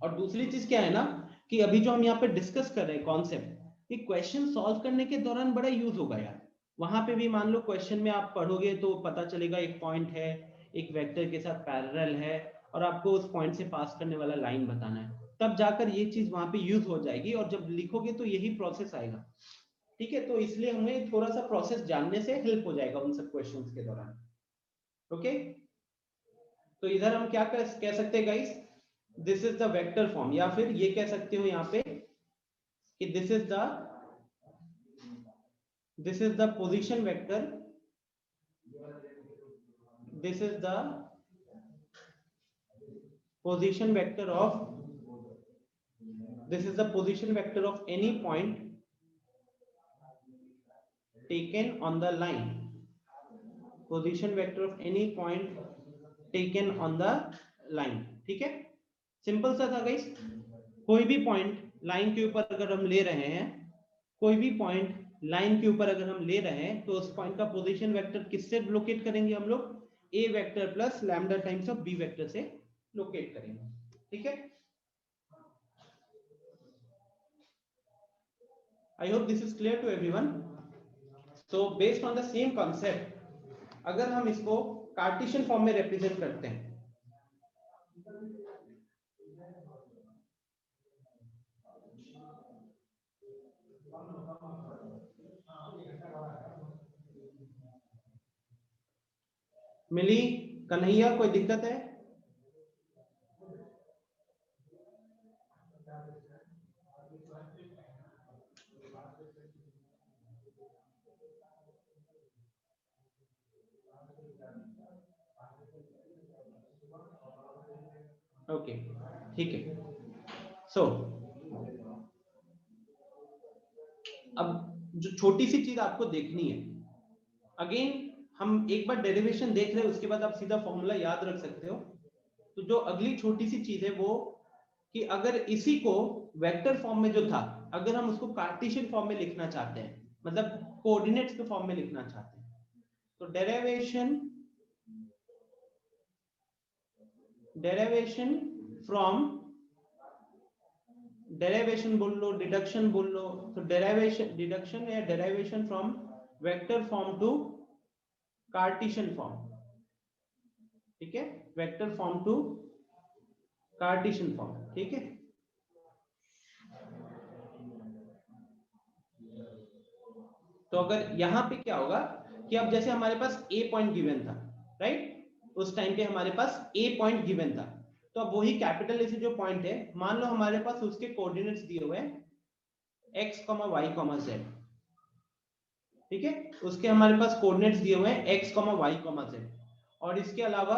और दूसरी चीज क्या है ना, कि अभी जो हम यहाँ पे डिस्कस कर रहे हैं कॉन्सेप्ट, ये क्वेश्चन सॉल्व करने के दौरान बड़ा यूज होगा यार। वहां पे भी मान लो क्वेश्चन में आप पढ़ोगे तो पता चलेगा एक पॉइंट है, एक वेक्टर के साथ पैरेलल है और आपको उस पॉइंट से पास करने वाला लाइन बताना है, तब जाकर ये चीज वहां पे यूज हो जाएगी और जब लिखोगे तो यही प्रोसेस आएगा, ठीक है। तो इसलिए हमें थोड़ा सा प्रोसेस जानने से हेल्प हो जाएगा उन सब क्वेश्चंस के दौरान, ओके। तो इधर हम क्या कह सकते हैं guys, this is the vector form, या फिर ये कह सकते हो यहाँ पे कि this is the position vector, this is the position vector of, this is the position vector of any point taken on the line, position vector of any point taken on the line, ठीक है। Simple सा था guys, कोई भी point line के ऊपर अगर हम ले रहे हैं, कोई भी पॉइंट लाइन के ऊपर अगर हम ले रहे हैं तो उस पॉइंट का पोजीशन वेक्टर किससे लोकेट करेंगे हम लोग, A vector plus lambda times of B vector से लोकेट करेंगे, ठीक है। I hope this is clear to everyone. So based on the same concept, अगर हम इसको कार्टेशियन फॉर्म में रिप्रेजेंट करते हैं, मिली, कन्हैया, कोई दिक्कत है? ओके, ठीक है। सो अब जो छोटी सी चीज आपको देखनी है, अगेन हम एक बार डेरिवेशन देख रहे हैं उसके बाद आप सीधा फॉर्मूला याद रख सकते हो। तो जो अगली छोटी सी चीज है वो, कि अगर इसी को वेक्टर फॉर्म में जो था, अगर हम उसको कार्टेशियन फॉर्म में लिखना चाहते हैं, मतलब कोऑर्डिनेट्स के फॉर्म में लिखना चाहते हैं, तो डेरिवेशन फ्रॉम, डेरिवेशन बोल लो, डिडक्शन बोल लो, तो डेरिवेशन, डिडक्शन या derivation from vector form to Cartesian form, ठीक है। Vector form to Cartesian form, ठीक है। तो अगर यहां पे क्या होगा कि अब जैसे हमारे पास ए पॉइंट गिवन था, राइट, उस टाइम पे हमारे पास ए पॉइंट गिवन था, तो अब वही कैपिटल ए से जो पॉइंट है, मान लो हमारे पास उसके कोऑर्डिनेट्स दिए हुए हैं x, y, z, ठीक है। उसके हमारे पास कोऑर्डिनेट्स दिए हुए हैं x, y, z, और इसके अलावा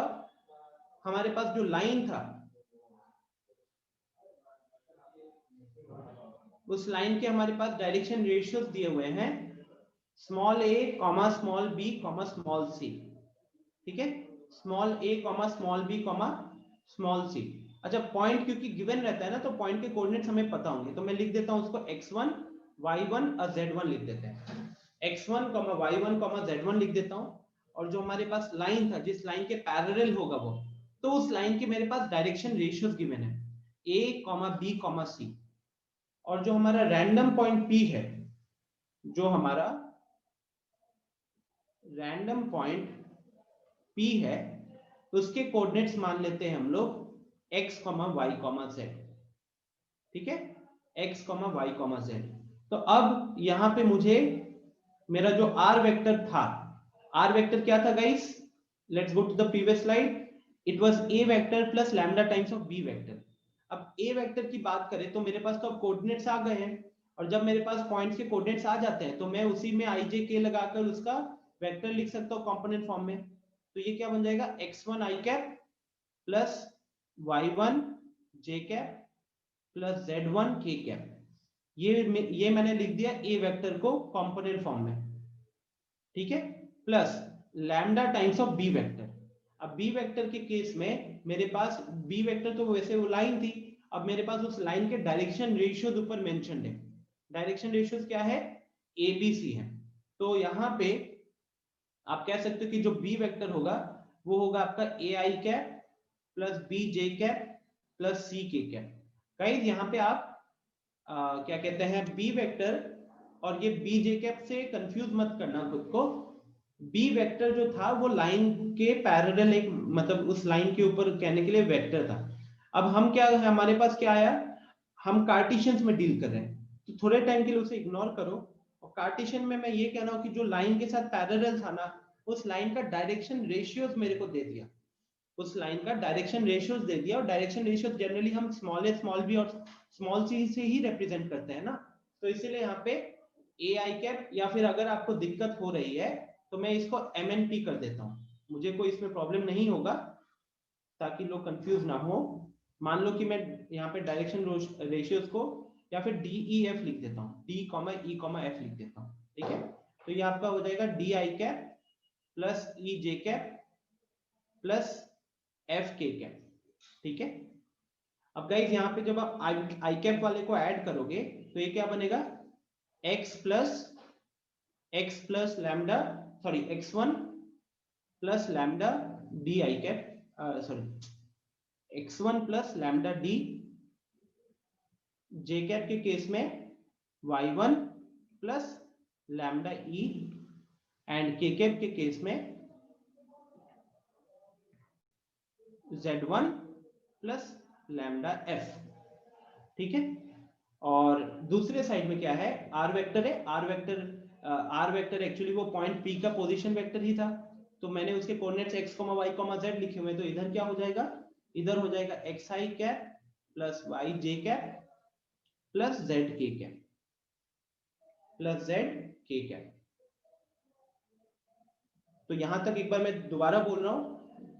हमारे पास जो लाइन था, उस लाइन के हमारे पास डायरेक्शन रेशियोज दिए हुए हैं small a, small b, small c, ठीक है। Small a, small b, small c। अच्छा, पॉइंट क्योंकि गिवन रहता है ना, तो पॉइंट के कोऑर्डिनेट्स हमें पता होंगे, तो मैं लिख देता हूं उसको x1, y1 और z1 लिख देते हैं। x1, y1, z1 लिख देता हूं। और जो हमारे पास लाइन था, जिस लाइन के पैरेलल होगा वो, तो उस लाइन के मेरे पास डायरेक्शन रेशियोज गिवन है a, b, c। और जो हमारा रैंडम पॉइंट p है, जो हमारा रैंडम पॉइंट P है उसके कोऑर्डिनेट्स मान लेते हैं हम लोग x, y, z। ठीक है, x, y, z। तो अब यहां पे मुझे मेरा जो r वेक्टर था, r वेक्टर क्या था guys, let's go to the previous slide, it was a vector plus lambda times of b vector. अब a वेक्टर की बात करें तो मेरे पास तो अब कोऑर्डिनेट्स आ गए हैं, और जब मेरे पास पॉइंट्स के कोऑर्डिनेट्स आ जाते हैं तो मैं उसी में i j k लगाकर उसका वेक्टर लिख सकता हूं कंपोनेंट फॉर्म में। तो ये क्या बन जाएगा, x1 i cap plus y1 j cap plus z1 k cap. ये मैंने लिख दिया a वेक्टर को कंपोनेंट फॉर्म में, ठीक है, plus lambda times of b vector. अब b वेक्टर के केस में मेरे पास b वेक्टर तो वैसे वो लाइन थी, अब मेरे पास उस लाइन के डायरेक्शन रेशियोज ऊपर मेंशन्ड है। डायरेक्शन रेशियोज क्या है, abc है। तो यहाँ पे आप कह सकते हो कि जो b वेक्टर होगा वो होगा आपका a i cap plus b j cap plus c k cap. Guys यहाँ पे आप क्या कहते हैं बी वेक्टर और ये बी जे कैप से कंफ्यूज मत करना खुद को। बी वेक्टर जो था वो लाइन के पैरेलल एक मतलब उस लाइन के ऊपर कहने के लिए वेक्टर था। अब हम क्या, हमारे पास क्या आया, हम कार्टेशियंस में डील कर रहे हैं तो थोड़े टाइम के लिए उसे इग्नोर करो। और कार्टेशियन में मैं ये कह रहा हूं कि जो लाइन के साथ पैरेलल था ना, उस लाइन का डायरेक्शन रेशियोज मेरे को दे दिया, उस लाइन का डायरेक्शन रेशियोज दे दिया। और डायरेक्शन रेशियोज जनरली हम स्मॉल ए स्मॉल बी और स्मॉल सी से ही रिप्रेजेंट करते हैं ना, तो इसीलिए यहाँ पे ए आई कैप, या फिर अगर आपको दिक्कत हो रही है तो मैं इसको एम एन पी कर देता हूँ, मुझे कोई इसमें प्रॉब्लम नहीं होगा, ताकि लोग कंफ्यूज ना हो। मान लो कि मैं यहाँ पे डायरेक्शन रेशियोज को या फिर डी ई एफ लिख देता हूँ, डी कॉमा ई कॉमा एफ लिख देता हूँ, ठीक है। तो ये आपका हो जाएगा D I cap plus E J cap plus F के कैप, ठीक है। अब गाइस यहाँ पे जब आप आई कैप वाले को ऐड करोगे तो ये क्या बनेगा, x plus lambda, sorry x1 plus lambda D I cap, sorry x1 plus lambda D J cap के केस में y1 plus lambda E, and के कैप के केस में z1 प्लस लैम्डा एफ, ठीक है। और दूसरे साइड में क्या है, आर वेक्टर है, आर वेक्टर एक्चुअली वो पॉइंट पी का पोजीशन वेक्टर ही था, तो मैंने उसके कोऑर्डिनेट्स x, y, z लिखे हुए, तो इधर क्या हो जाएगा, इधर हो जाएगा x i cap plus y j cap plus z k cap plus z k cap. तो यहां तक एक बार मैं दोबारा बोल रहा हूं,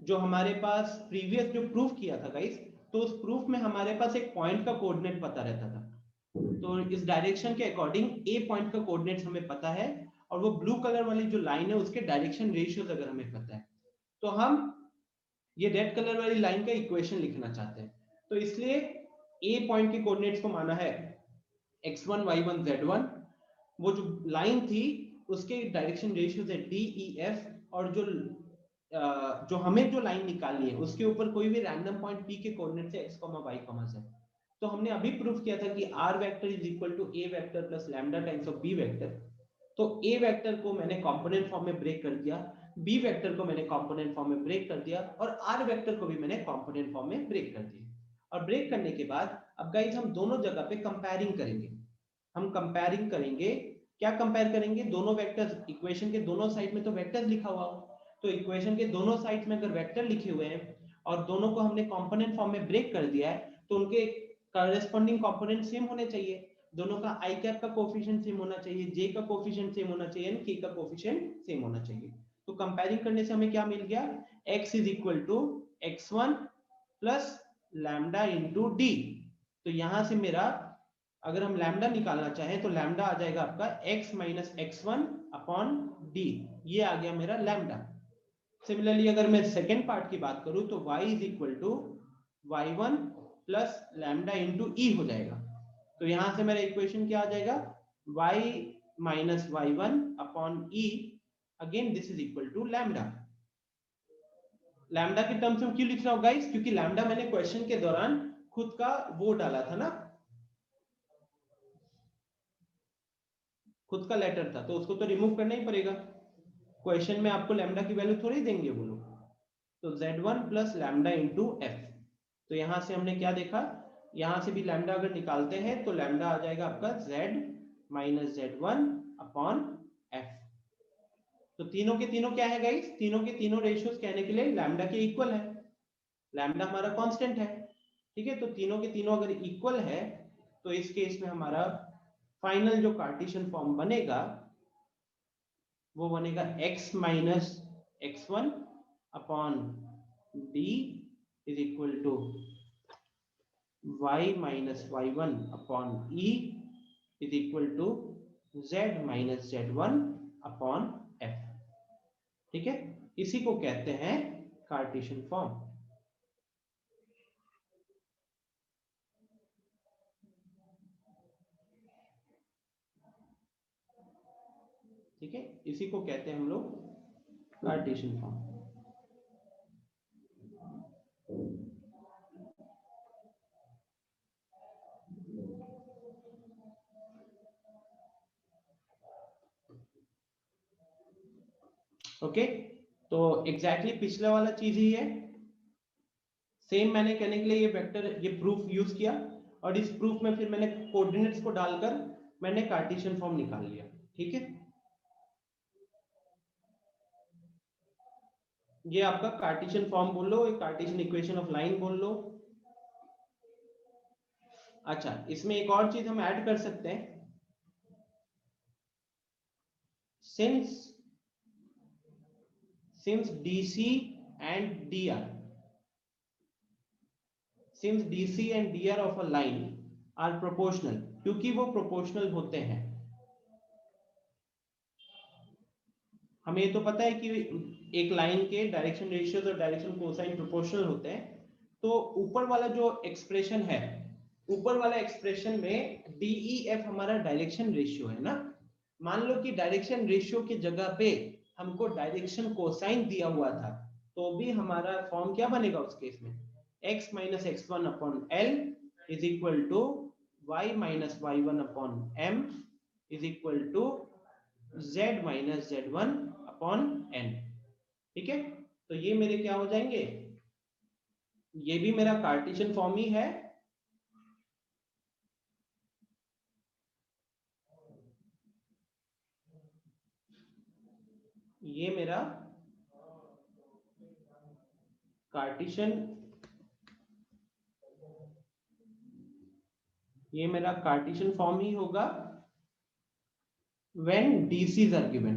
जो हमारे पास प्रीवियस जो प्रूफ किया था गाइस, तो उस प्रूफ में हमारे पास एक पॉइंट का कोऑर्डिनेट पता रहता था। तो इस डायरेक्शन के अकॉर्डिंग ए पॉइंट का कोऑर्डिनेट्स हमें पता है, और वो ब्लू कलर वाली जो लाइन है उसके डायरेक्शन रेशियोज अगर हमें पता है, तो हम ये रेड कलर वाली लाइन का इक्वेशन लिखना चाहते हैं। तो इसलिए ए पॉइंट के कोऑर्डिनेट्स को माना है x1 y1 z1, वो जो लाइन थी उसके डायरेक्शन रेशियोज है डी ई एफ, और जो हमें जो लाइन निकालनी है उसके ऊपर कोई भी रैंडम पॉइंट p के कोऑर्डिनेट्स है x, y, z। तो हमने अभी प्रूफ किया था कि r vector is equal to a vector plus lambda times of b vector. तो a वेक्टर को मैंने कंपोनेंट फॉर्म में ब्रेक कर दिया, b वेक्टर को मैंने कंपोनेंट फॉर्म में ब्रेक कर दिया, और r वेक्टर को भी मैंने कंपोनेंट फॉर्म में ब्रेक कर दिया। और ब्रेक करने के बाद अब गाइस हम दोनों जगह पे कंपेयरिंग करेंगे। हम कंपेयरिंग करेंगे, क्या कंपेयर करेंगे, दोनों वेक्टर्स, इक्वेशन के दोनों साइड में तो वेक्टर्स लिखा हुआ हो, तो इक्वेशन के दोनों साइड में अगर वेक्टर लिखे हुए हैं और दोनों को हमने कंपोनेंट फॉर्म में ब्रेक कर दिया है, तो उनके कॉरेस्पॉन्डिंग कंपोनेंट सेम होने चाहिए। दोनों का आई कैप का कोफिशिएंट सेम होना चाहिए, जे का कोफिशिएंट सेम होना चाहिए, एंड के का कोफिशिएंट सेम होना चाहिए। तो कंपेयरिंग करने से हमें क्या मिल गया, x is equal to x1 plus lambda into D. तो यहां से मेरा, अगर हम लैम्डा निकालना चाहें तो लैम्डा आ जाएगा आपका x minus x1 upon D, ये आ गया मेरा लैम्डा। सिमिलरली अगर मैं सेकेंड पार्ट की बात करूं तो y is equal to y1 plus lambda into E हो जाएगा। तो यहां से मेरा इक्वेशन क्या आ जाएगा, y minus y1 upon E, again this is equal to lambda. Lambda के टर्म्स में क्यों लिख रहा हूं गाइस, क्योंकि लैम्डा मैंने क्वेश्चन के दौरान खुद का वो डाला था ना, खुद का लेटर था, तो उसको तो रिमूव करना ही पड़ेगा। क्वेश्चन में आपको लैम्डा की वैल्यू थोड़ी देंगे वो लोग, तो z1 plus lambda into F. तो यहां से हमने क्या देखा, यहां से भी लैम्डा अगर निकालते हैं तो लैम्डा आ जाएगा आपका z minus z1 upon F. तो तीनों के तीनों क्या है गाइस, तीनों के तीनों रेशियोज कहने के लिए लैम्डा के इक्वल है, लैम्डा हमारा कांस्टेंट है, ठीक है। तो तीनों के तीनों अगर इक्वल है तो इस केस में हमारा फाइनल जो कार्टेशियन फॉर्म बनेगा वो बनेगा x minus x1 upon d is equal to y minus y1 upon e is equal to z minus z1 upon f, ठीक है। इसी को कहते हैं कार्टेशियन फॉर्म, ठीक है। इसी को कहते हैं हम लोग कार्टेशियन फॉर्म। ओके, तो एग्जैक्टली पिछले वाला चीज ही है, सेम मैंने कहने के लिए ये वेक्टर, ये प्रूफ यूज किया, और इस प्रूफ में फिर मैंने कोऑर्डिनेट्स को डालकर मैंने कार्टेशियन फॉर्म निकाल लिया, ठीक है। ये आपका कार्टेशियन फॉर्म बोल लो, एक कार्टेशियन इक्वेशन ऑफ लाइन बोल लो। अच्छा, इसमें एक और चीज हम ऐड कर सकते हैं, since DC and DR, since DC and DR of a line are proportional, क्योंकि वो प्रोपोर्शनल होते हैं, हमें ये तो पता है कि एक लाइन के डायरेक्शन रेशियोज और डायरेक्शन कोसाइन प्रोपोर्शनल होते हैं। तो ऊपर वाला जो एक्सप्रेशन है, ऊपर वाला एक्सप्रेशन में DEF हमारा डायरेक्शन रेशियो है ना। मान लो कि डायरेक्शन रेशियो की जगह पे हमको डायरेक्शन कोसाइन दिया हुआ था, तो भी हमारा फॉर्म क्या बनेगा उस केस में, x minus x1 upon l is equal to y minus y1 upon m is equal to z minus z1 upon n, ठीक है। तो ये मेरे क्या हो जाएंगे, ये भी मेरा कार्टेशियन फॉर्म ही है, ये मेरा कार्टेशियन, ये मेरा कार्टेशियन फॉर्म ही होगा when DCs are given,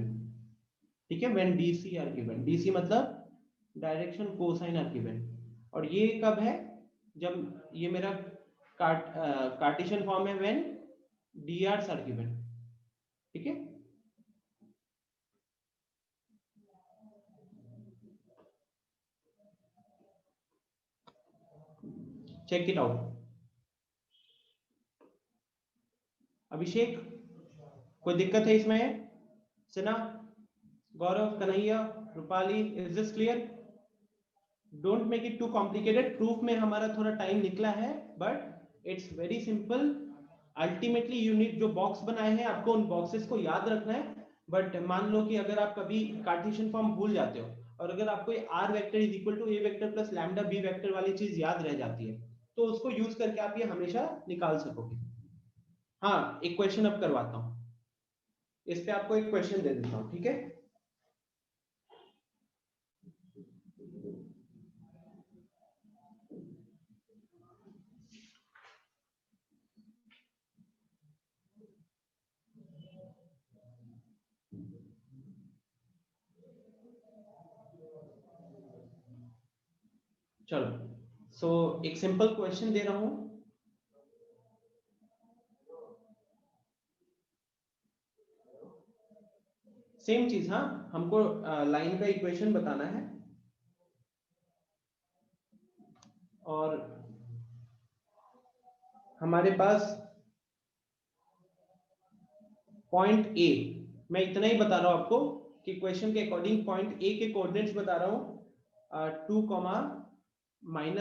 ठीक है। when DC are given, DC मतलब डायरेक्शन कोसाइन आर गिवन, और ये कब है, जब ये मेरा कार्टेशियन फॉर्म है when DRs are given, ठीक है। Check it out. अभिषेक, कोई दिक्कत है इसमें? Sinha, Gaurav, Kanhaiya, Rupali, is this clear? Don't make it too complicated. Proof में हमारा थोड़ा टाइम निकला है, but it's very simple. Ultimately unit जो बॉक्स बनाए हैं आपको उन बॉक्सेस को याद रखना है। बट मान लो कि अगर आप कभी कार्टेशियन फॉर्म भूल जाते हो, और अगर आपको ये r vector is equal to a vector plus lambda b vector वाली चीज याद रह जाती है, तो उसको यूज करके आप ये हमेशा निकाल सकोगे। हाँ, एक क्वेश्चन अब करवाता हूँ, इस पे आपको एक क्वेश्चन दे देता हूँ, ठीक है। चलो, सो एक सिंपल क्वेश्चन दे रहा हूं, सेम चीज। हाँ, हमको लाइन का इक्वेशन बताना है, और हमारे पास पॉइंट ए, मैं इतना ही बता रहा हूं आपको कि क्वेश्चन के अकॉर्डिंग पॉइंट ए के कोऑर्डिनेट्स बता रहा हूं, 2 -1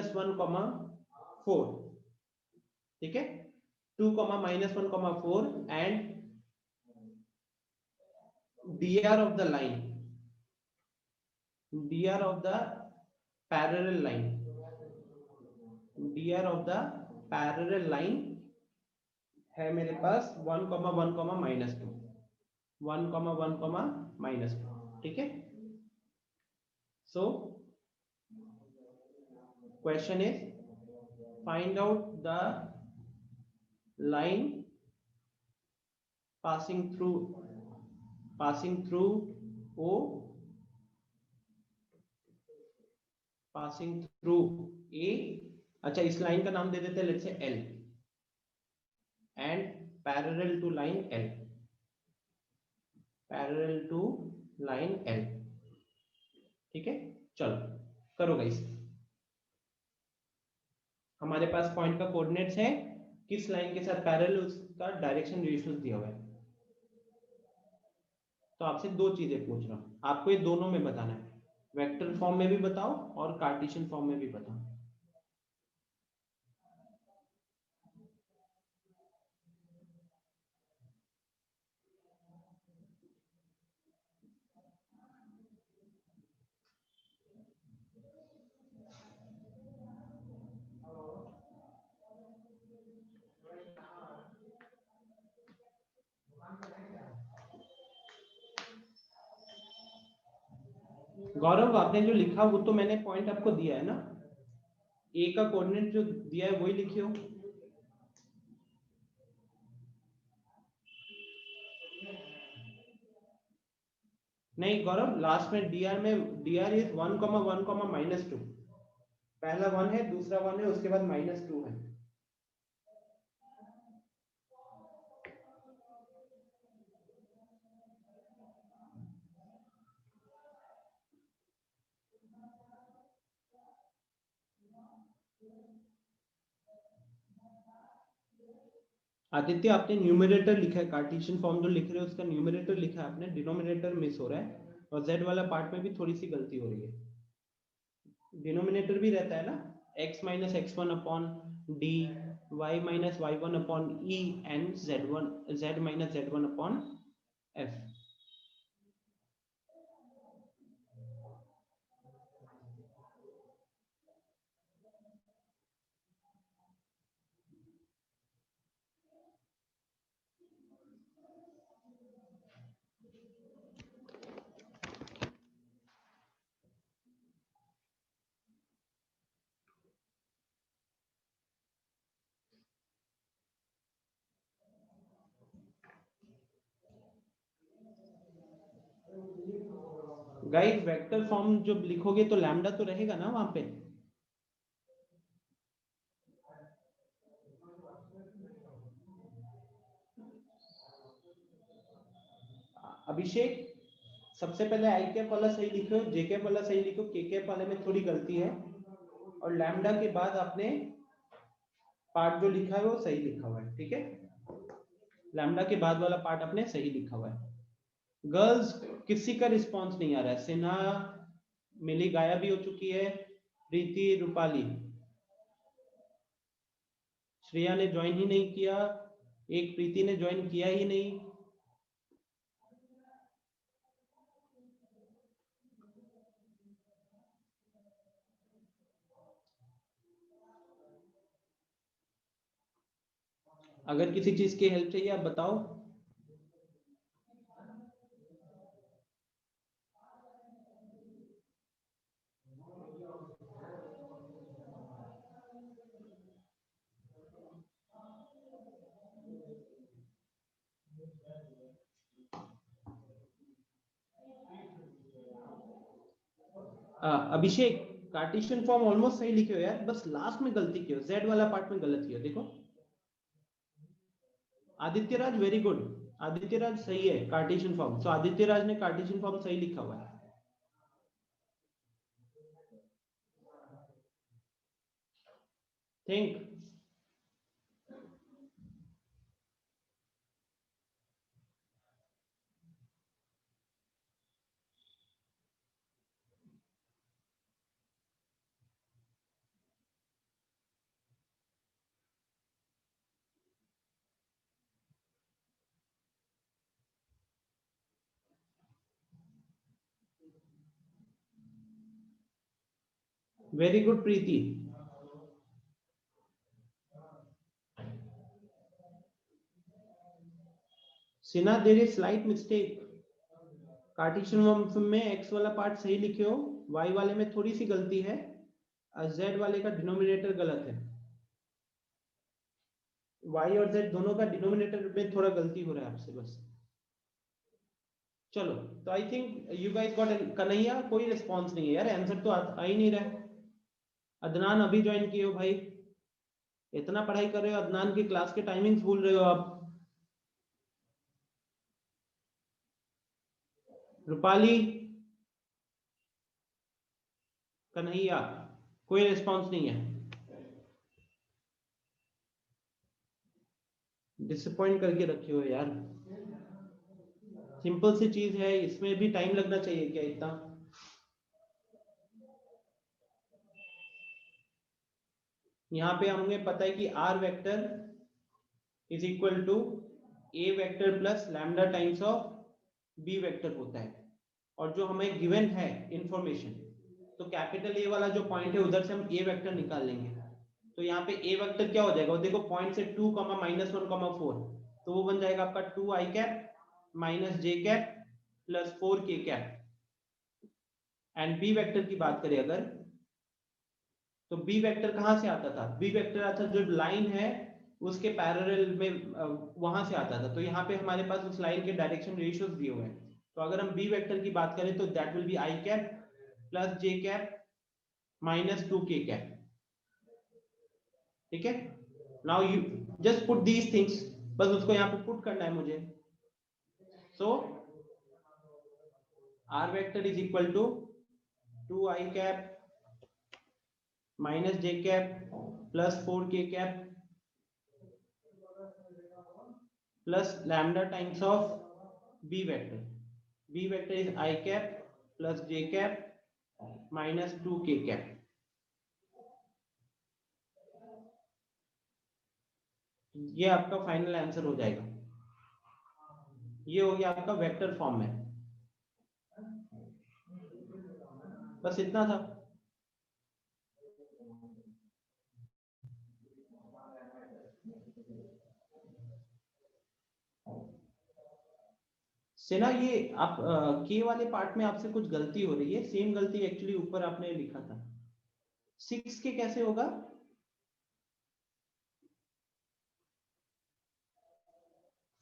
4, ठीक है। 2 -1 4 and dr of the line, dr of the parallel line, dr of the parallel line है मेरे पास 1, 1, -2, 1, 1, -2, ठीक है। So question is find out the line passing through O, passing through A। अच्छा, इस लाइन का नाम दे देते हैं let's say L, and parallel to line L, parallel to line L, ठीक है। चलो करो गाइस, हमारे पास पॉइंट का कोऑर्डिनेट्स है, किस लाइन के साथ पैरेलल, उसका डायरेक्शन रेशियोज दिया हुआ है। तो आपसे दो चीजें पूछ रहा हूं, आपको ये दोनों में बताना है, वेक्टर फॉर्म में भी बताओ और कार्टेशियन फॉर्म में भी बताओ। गौरव, आपने जो लिखा वो तो मैंने पॉइंट आपको दिया है ना, ए का कोऑर्डिनेट जो दिया है वही लिखियो। नहीं गौरव, लास्ट में dr इज 1, 1, -2, पहला 1 है, दूसरा 1 है, उसके बाद -2 है। आदित्य, आपने न्यूमरेटर लिखा है, कार्टेशियन फॉर्म जो लिख रहे हो उसका न्यूमरेटर लिखा है आपने, डिनोमिनेटर मिस हो रहा है, और z वाला पार्ट में भी थोड़ी सी गलती हो रही है। डिनोमिनेटर भी रहता है ना, x - x1 upon d, y - y1 upon e, and z - z1 upon f। Guys, vector form जब लिखोगे तो लैम्डा तो रहेगा ना वहां पे। अभिषेक, सबसे पहले आई कैप वाला सही लिखो, जे कैप वाला सही लिखो, के कैप वाले में थोड़ी गलती है, और लैम्डा के बाद आपने पार्ट जो लिखा है वो सही लिखा हुआ है, ठीक है। लैम्डा के बाद वाला पार्ट आपने सही लिखा हुआ है। गर्ल्स, किसी का रिस्पांस नहीं आ रहा है। सिन्हा, मिली गायब भी हो चुकी है, प्रीति, रूपाली, श्रेया ने ज्वाइन ही नहीं किया, एक प्रीति ने ज्वाइन किया ही नहीं। अगर किसी चीज की हेल्प चाहिए आप बताओ। अभिषेक, कार्टेशियन फॉर्म ऑलमोस्ट सही लिखे हो यार, बस लास्ट में गलती की हो, जेड वाला पार्ट में गलत किया देखो। आदित्य राज, वेरी गुड, आदित्य राज सही है कार्टेशियन फॉर्म, तो आदित्य राज ने कार्टेशियन फॉर्म सही लिखा हुआ है। Think, very good Preeti. Sinha there is slight mistake. Cartesian में x वाला पार्ट सही लिखे हो, y वाले में थोड़ी सी गलती है, z वाले का डिनोमिनेटर गलत है। y और z दोनों का डिनोमिनेटर में थोड़ा गलती हो रहा है आपसे बस। चलो, तो I think you guys got. Kanhaiya कोई रिस्पांस नहीं है यार, आंसर तो आ ही नहीं रहा है। अदनान अभी ज्वाइन किए हो भाई, इतना पढ़ाई कर रहे हो, अदनान की क्लास के टाइमिंग्स भूल रहे हो आप। रूपाली, कन्हैया, कोई रिस्पांस नहीं है। डिसअपॉइंट करके रखे हो यार। सिंपल सी चीज है, इसमें भी टाइम लगना चाहिए क्या इतना? यहाँ पे हमें पता है कि r vector is equal to a vector plus lambda times of b vector होता है। और जो हमें गिवन है इंफॉर्मेशन, तो कैपिटल A वाला जो पॉइंट है उधर से हम a वेक्टर निकाल लेंगे। तो यहाँ पे a वेक्टर क्या हो जाएगा, वो देखो पॉइंट से 2, -1, 4, तो वो बन जाएगा आपका 2i cap minus j cap plus 4k cap. And b vector की बात करें अगर, तो बी वेक्टर कहां से आता था? बी वेक्टर आता जो लाइन है उसके पैरेलल में वहां से आता था। तो यहाँ पे हमारे पास उस लाइन के डायरेक्शन रेशियोज दिए हुए हैं। तो अगर हम बी वेक्टर की बात करें तो that will be I cap plus J cap minus 2k cap. ठीक है, now you just put these things, बस उसको यहाँ पे पुट करना है मुझे। So R vector is equal to 2i cap minus j cap plus 4k cap plus lambda times of b vector. b vector is i cap plus j cap minus 2k cap. ये आपका final answer हो जाएगा। ये हो गया आपका vector form में। बस इतना था। सेना, ये आप के वाले पार्ट में आपसे कुछ गलती हो रही है। सेम गलती एक्चुअली ऊपर आपने लिखा था। 6 के कैसे होगा?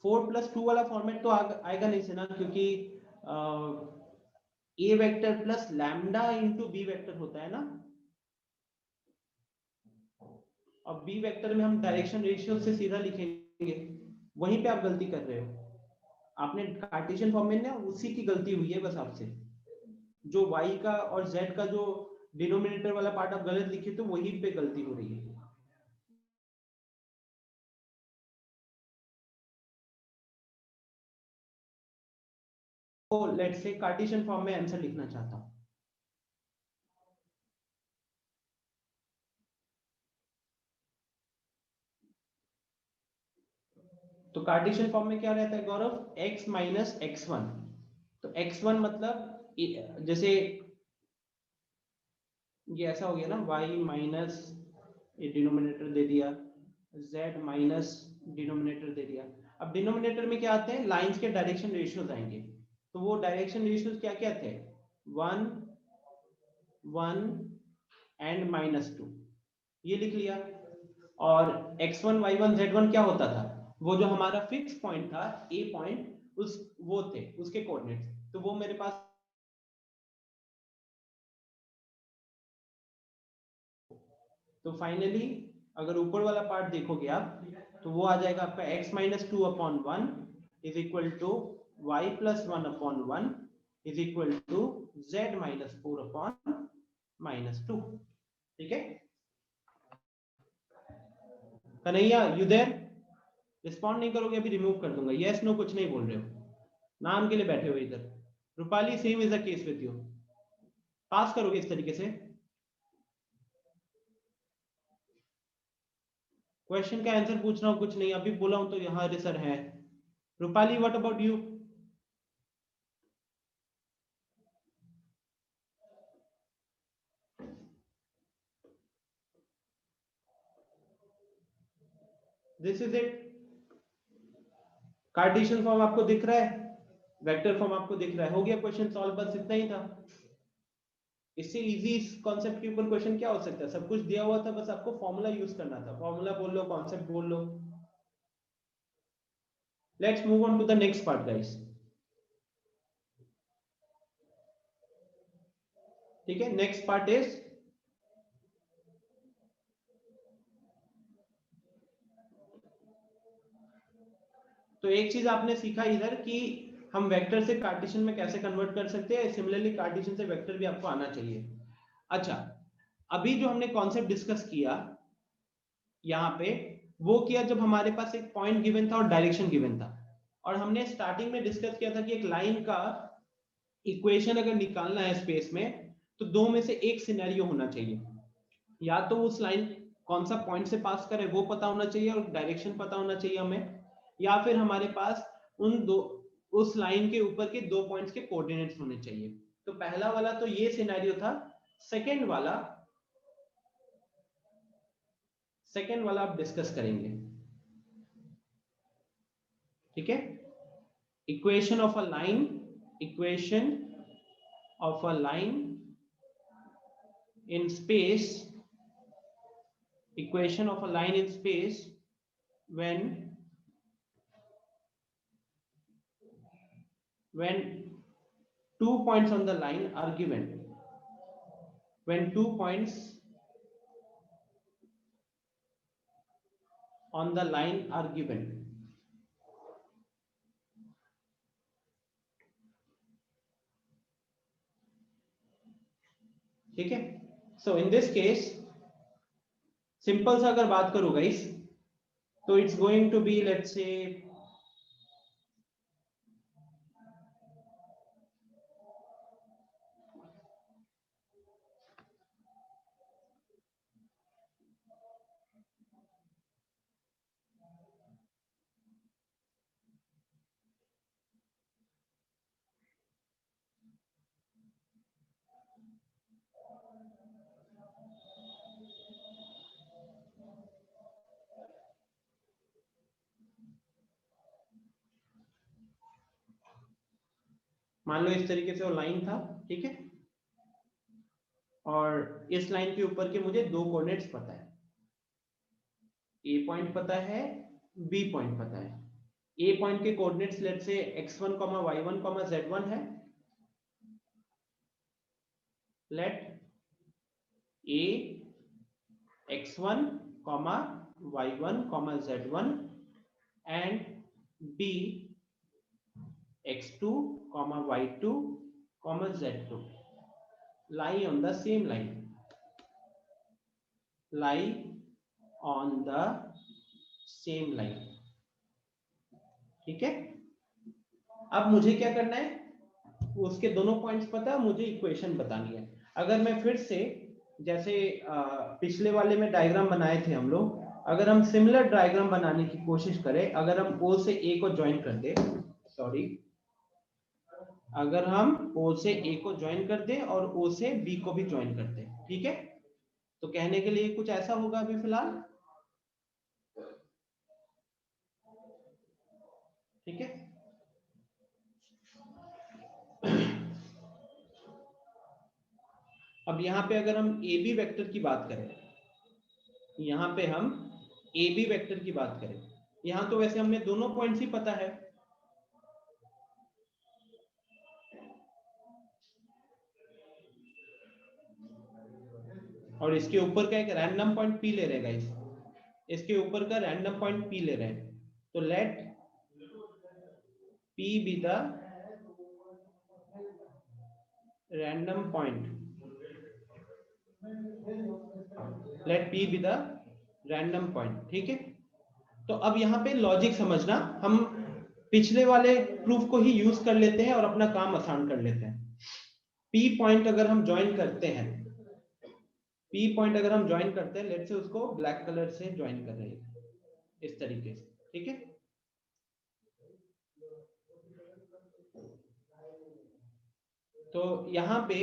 4+2 वाला फॉर्मेट तो आएगा नहीं सेना, क्योंकि A vector plus lambda into B vector होता है ना। और बी वेक्टर में हम डायरेक्शन रेशियो से सीधा लिखेंगे, वहीं पे आप गलती कर रहे हो। आपने कार्टेशियन फॉर्म में ना उसी की गलती हुई है बस आपसे। जो y का और z का जो डिनोमिनेटर वाला पार्ट आप गलत लिखे तो वहीं पे गलती हो रही है। तो लेट्स से कार्टेशियन फॉर्म में आंसर लिखना चाहता हूं। तो कार्टेशियन फॉर्म में क्या रहता है गौरव? x minus x1। तो x1 मतलब जैसे ये ऐसा हो गया ना, y माइनस ये डिनोमिनेटर दे दिया, z माइनस डिनोमिनेटर दे दिया। अब डिनोमिनेटर में क्या आते हैं? लाइंस के डायरेक्शन रेशियोज आएंगे। तो वो डायरेक्शन रेशियोज क्या क्या थे? 1 1 एंड -2, ये लिख लिया। और x1 y1 z1 क्या होता था? वो जो हमारा फिक्स पॉइंट था a पॉइंट, उस वो थे उसके कोऑर्डिनेट्स। तो वो मेरे पास, तो फाइनली अगर ऊपर वाला पार्ट देखोगे आप, तो वो आ जाएगा आपका x minus 2/1 is equal to y plus 1/1 is equal to z minus 4/-2। ठीक है कन्हैया, यू देयर? रिस्पॉन्ड नहीं करोगे अभी रिमूव कर दूंगा। यस नो कुछ नहीं बोल रहे हो, नाम के लिए बैठे हो इधर। Rupali, same is the case with you. Pass करोगे इस तरीके से? क्वेश्चन का आंसर पूछ रहा हूं, कुछ नहीं अभी बोला हूं तो यहाँ सर है। Rupali, what about you? This is it. Cartesian form आपको दिख रहा है, वेक्टर फॉर्म आपको दिख रहा है, हो गया क्वेश्चन सॉल्व, बस इतना ही था। इससे इजी इस कॉन्सेप्ट के ऊपर क्वेश्चन क्या हो सकता है, सब कुछ दिया हुआ था, बस आपको फॉर्मूला यूज करना था, फॉर्मूला बोल लो, कॉन्सेप्ट बोल लो। Let's move on to the next part guys. ठीक है, नेक्स्ट पार्ट इज तो एक चीज आपने सीखा इधर कि हम वेक्टर से कार्टेशियन में कैसे कन्वर्ट कर सकते हैं, सिमिलरली कार्टेशियन से वेक्टर भी आपको आना चाहिए। अच्छा, अभी जो हमने कॉन्सेप्ट डिस्कस किया यहाँ पे, वो किया जब हमारे पास एक पॉइंट गिवन था और डायरेक्शन गिवन था, और हमने स्टार्टिंग में डिस्कस किया था कि एक लाइन का इक्वेशन अगर निकालना है स्पेस में, तो दो में से एक सिनेरियो होना चाहिए, या तो उस लाइन कौन सा पॉइंट से पास करे वो पता होना चाहिए और डायरेक्शन पता होना चाहिए हमें, या फिर हमारे पास उन दो उस लाइन के ऊपर के दो पॉइंट्स के कोऑर्डिनेट्स होने चाहिए। तो पहला वाला तो ये सिनेरियो था। सेकंड वाला आप डिस्कस करेंगे। ठीक है, equation of a line in space, equation of a line in space when two points on the line are given, when 2 points on the line are given। ठीक है, so in this case simple सा अगर बात करूं guys, तो it's going to be let's say मान लो इस तरीके से वो लाइन था। ठीक है, और इस लाइन के ऊपर के मुझे दो कोऑर्डिनेट्स पता है, ए पॉइंट पता है, बी पॉइंट पता है। ए पॉइंट के coordinates let's say x1, y1, z1 है। Let a x1, y1, z1 and b x2, y2, z2 lie on the same line, ठीक है, अब मुझे क्या करना है, उसके दोनों पॉइंट्स पता है, मुझे इक्वेशन बतानी है। अगर मैं फिर से जैसे पिछले वाले में डायग्राम बनाए थे हम लोग, अगर हम सिमिलर डायग्राम बनाने की कोशिश करें, अगर हम O से A को ज्वाइन कर दे, अगर हम O से A को ज्वाइन कर दे और O से B को भी ज्वाइन कर दे, ठीक है, तो कहने के लिए कुछ ऐसा होगा अभी फिलहाल। ठीक है, अब यहाँ पे अगर हम AB वेक्टर की बात करें, यहाँ पे हम AB वेक्टर की बात करें, यहाँ तो वैसे हमें दोनों पॉइंट्स ही पता है, और इसके ऊपर का एक रैंडम पॉइंट P ले रहे हैं गाइस, इसके ऊपर का रैंडम पॉइंट P ले रहे हैं, तो let P be the random point, ठीक है। तो अब यहाँ पे लॉजिक समझना, हम पिछले वाले प्रूफ को ही यूज कर लेते हैं और अपना काम आसान कर लेते हैं। P पॉइंट अगर हम ज्वाइन करते हैं, लेट्स से उसको ब्लैक कलर से ज्वाइन कर रहे हैं इस तरीके से, ठीक है। तो यहाँ पे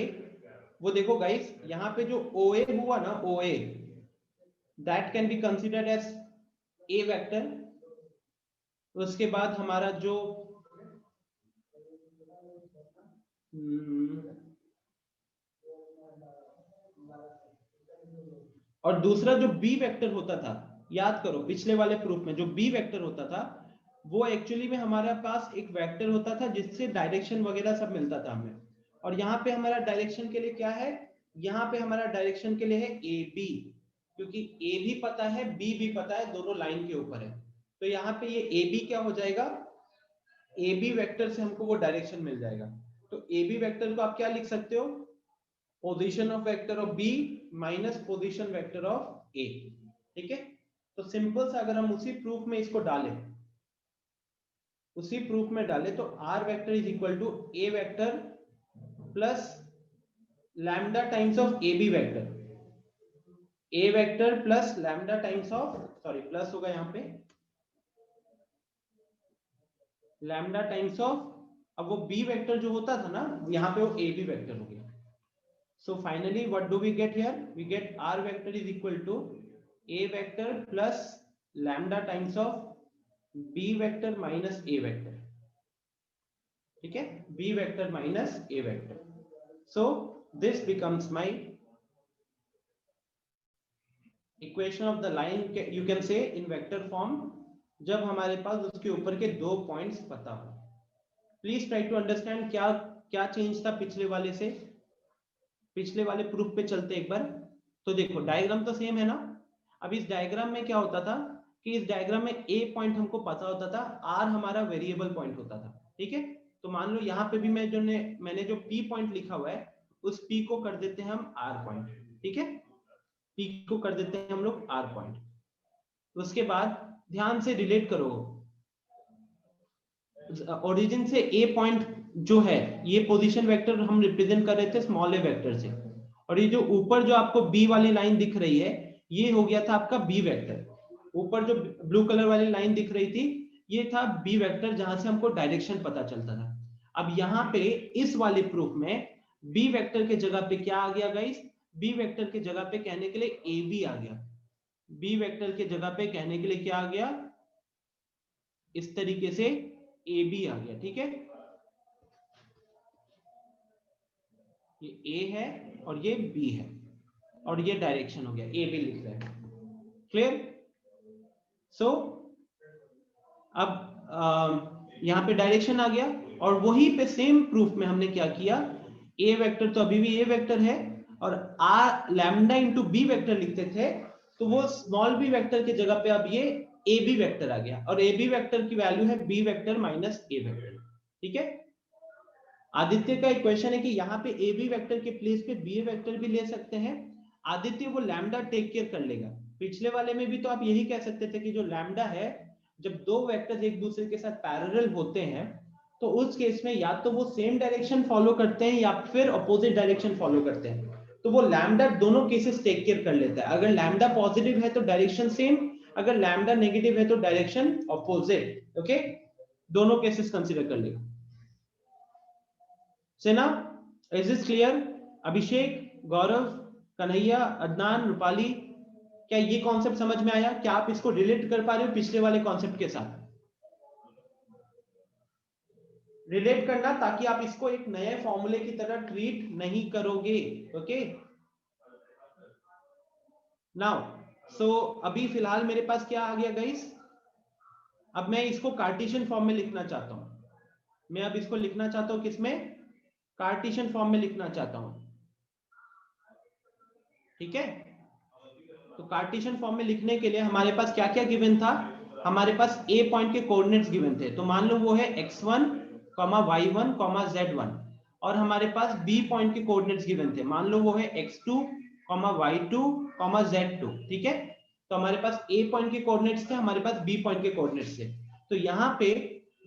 वो देखो गाइस, यहाँ पे जो OA हुआ ना, OA that can be considered as a vector, उसके बाद हमारा जो और दूसरा जो बी वेक्टर होता था, याद करो पिछले वाले प्रूफ में जो बी वेक्टर होता था वो एक्चुअली में हमारे पास एक वेक्टर होता था जिससे डायरेक्शन वगैरह सब मिलता था हमें। और यहाँ पे हमारा डायरेक्शन के लिए क्या है, यहाँ पे हमारा डायरेक्शन के लिए है ए बी, क्योंकि ए भी पता है बी भी पता है, दोनों लाइन के ऊपर है। तो यहाँ पे ये ए बी क्या हो जाएगा, ए बी वेक्टर से हमको वो डायरेक्शन मिल जाएगा। तो ए बी वेक्टर को आप क्या लिख सकते हो, position of vector of B minus position vector of A. ठीक है, तो सिंपल सा अगर हम उसी प्रूफ में इसको डालें, उसी प्रूफ में डालें तो R vector is equal to A vector plus lambda times of A B vector, A vector plus lambda times of, sorry plus होगा यहाँ पे, लैम्डा टाइम्स ऑफ, अब वो बी वेक्टर जो होता था ना यहाँ पे वो ए बी वेक्टर हो गया। So finally what do we get here, we get r vector is equal to a vector plus lambda times of b vector minus a vector। ठीक है, b vector minus a vector। So this becomes my equation of the line, you can say in vector form, जब हमारे पास उसके ऊपर के दो points पता हो। प्लीज ट्राई टू अंडरस्टैंड क्या क्या चेंज था पिछले वाले से, पिछले वाले प्रूफ पे चलते एक बार। तो देखो डायग्राम तो सेम है ना। अब इस डायग्राम में क्या होता था कि इस डायग्राम में ए पॉइंट हमको पता होता था, आर हमारा वेरिएबल पॉइंट होता था। ठीक है, तो मान लो यहाँ पे भी मैंने जो पी पॉइंट लिखा हुआ है उस पी को कर देते हैं हम आर पॉइंट। ठीक है, पी को कर देते हैं हम लोग आर पॉइंट। उसके बाद ध्यान से रिलेट करो, ओरिजिन से ए पॉइंट जो है ये पोजीशन वेक्टर हम रिप्रेजेंट कर रहे थे स्मॉल ए वेक्टर से, और ये जो ऊपर जो आपको बी वाली लाइन दिख रही है ये हो गया था आपका बी वेक्टर। ऊपर जो ब्लू कलर वाली लाइन दिख रही थी ये था बी वेक्टर, जहां से हमको डायरेक्शन पता चलता था। अब यहाँ पे इस वाले प्रूफ में बी वेक्टर के जगह पे क्या आ गया गाइस, बी वेक्टर के जगह पे कहने के लिए ए बी आ गया। बी वेक्टर के जगह पे कहने के लिए क्या आ गया, इस तरीके से ए बी आ गया। ठीक है, ये ए है और ये बी है और ये डायरेक्शन हो गया, ए बी लिख रहे हैं। क्लियर? सो अब यहाँ पे डायरेक्शन आ गया और वही पे सेम प्रूफ में हमने क्या किया, ए वेक्टर तो अभी भी ए वेक्टर है और R lambda into B vector लिखते थे, तो वो स्मॉल बी वेक्टर की जगह पे अब ये ए बी वेक्टर आ गया और ए बी वेक्टर की वैल्यू है B vector minus A vector. ठीक है, आदित्य का इक्वेशन है कि यहाँ पे ए बी वेक्टर के प्लेस पे बी वेक्टर भी ले सकते हैं। आदित्य वो लैम्डा टेक केयर कर लेगा। पिछले वाले में भी तो आप यही कह सकते थे कि जो लैम्डा है, जब दो वेक्टर्स एक दूसरे के साथ पैरेलल होते हैं तो उस केस में या तो वो सेम डायरेक्शन फॉलो करते हैं या फिर अपोजिट डायरेक्शन फॉलो करते हैं, तो वो लैम्डा दोनों केसेस टेक केयर कर लेता है। अगर लैम्डा पॉजिटिव है तो डायरेक्शन सेम, अगर लैम्डा नेगेटिव है तो डायरेक्शन अपोजिट। ओके, दोनों केसेस कंसीडर कर लेगा। सेना, इज दिस क्लियर? अभिषेक, गौरव, कन्हैया, अदनान, रूपाली, क्या ये कॉन्सेप्ट समझ में आया? क्या आप इसको रिलेट कर पा रहे हो पिछले वाले कॉन्सेप्ट के साथ? रिलेट करना ताकि आप इसको एक नए फॉर्मूले की तरह ट्रीट नहीं करोगे। ओके, नाउ सो अभी फिलहाल मेरे पास क्या आ गया गाइस, अब मैं इसको कार्टेशियन फॉर्म में लिखना चाहता हूं। मैं अब इसको लिखना चाहता हूं किसमें, कार्टेशियन फॉर्म में लिखना चाहता हूं। ठीक है, तो कार्टेशियन फॉर्म में लिखने के लिए हमारे पास क्या क्या गिवन था, हमारे पास ए पॉइंट के कोऑर्डिनेट्स गिवन थे, तो मान लो वो है x1, y1, z1, और हमारे पास बी पॉइंट के कोऑर्डिनेट्स गिवन थे, मान लो वो है x2, y2, z2। ठीक है, तो हमारे पास ए पॉइंट के कोऑर्डिनेट्स थे, हमारे पास बी पॉइंट के कोऑर्डिनेट्स थे। तो यहाँ पे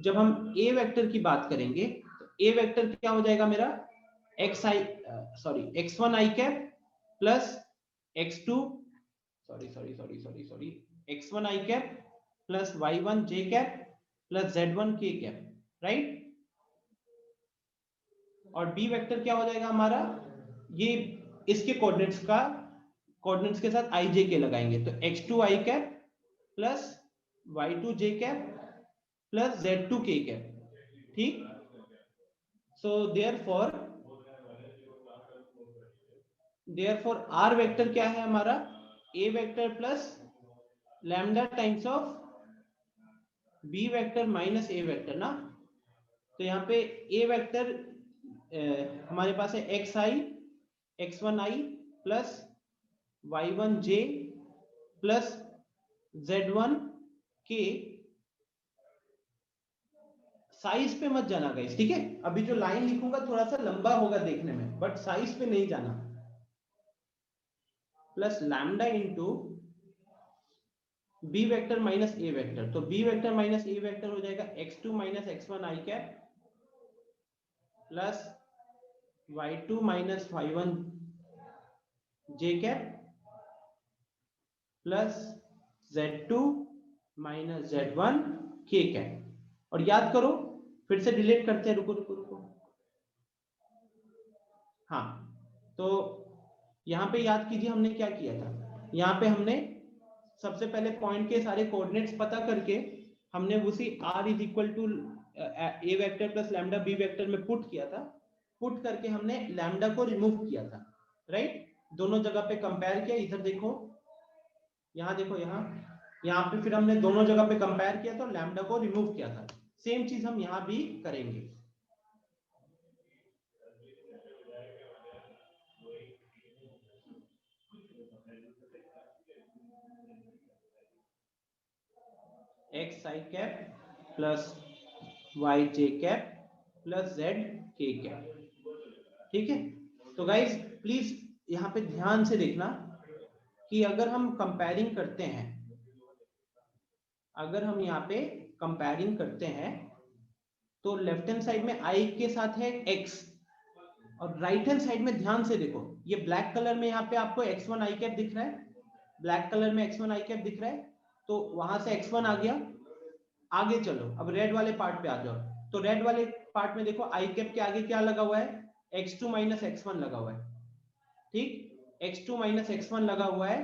जब हम ए वेक्टर की बात करेंगे तो ए वेक्टर क्या हो जाएगा मेरा, x1 i cap plus x2 x1 i cap plus y1 j cap plus z1 k cap, right. और b वेक्टर क्या हो जाएगा हमारा, ये इसके कोऑर्डिनेट्स के साथ i j k लगाएंगे, तो x2 i cap plus y2 j cap plus z2 k cap, ठीक। सो देयरफॉर r वेक्टर क्या है हमारा, a vector plus lambda times of b vector minus a vector ना। तो यहाँ पे a वेक्टर हमारे पास है xi x1i plus y1j plus z1k। Size पे मत जाना गाइस, ठीक है। अभी जो लाइन लिखूंगा थोड़ा सा लंबा होगा देखने में, बट साइज पे नहीं जाना। Plus lambda into B vector minus A vector, तो B vector minus A vector हो जाएगा x2 minus x1 i cap plus y2 minus y1 j cap plus z2 minus z1 k cap. और याद करो, फिर से डिलीट करते हैं, रुको रुको रुको। हाँ, तो यहाँ पे याद कीजिए हमने क्या किया था। यहाँ पे हमने सबसे पहले पॉइंट के सारे कोऑर्डिनेट्स पता करके हमने उसी r is equal to A vector plus lambda B vector में पुट किया था। पुट करके हमने लैम्डा को रिमूव किया था, राइट। दोनों जगह पे कंपेयर किया, इधर देखो, यहाँ देखो, यहाँ पे फिर हमने दोनों जगह पे कंपेयर किया तो लैम्डा को रिमूव किया था। सेम चीज हम यहाँ भी करेंगे। एक्स आई कैप प्लस वाई जे कैप प्लस जेड के कैप, ठीक है। तो गाइज प्लीज यहाँ पे ध्यान से देखना कि अगर हम कंपेयरिंग करते हैं, अगर हम यहाँ पे कंपेयरिंग करते हैं तो लेफ्ट हैंड साइड में आई के साथ है x, और राइट हैंड साइड में ध्यान से देखो, ये ब्लैक कलर में यहाँ पे आपको x1 आई कैप दिख रहा है, ब्लैक कलर में x1 आई कैप दिख रहा है, तो वहां से x1 आ गया। आगे चलो, अब रेड वाले पार्ट पे आ जाओ। तो रेड वाले पार्ट में देखो आई कैप के आगे क्या लगा हुआ है, x2 माइनस x1 लगा हुआ है, ठीक। x2 माइनस x1 लगा हुआ है,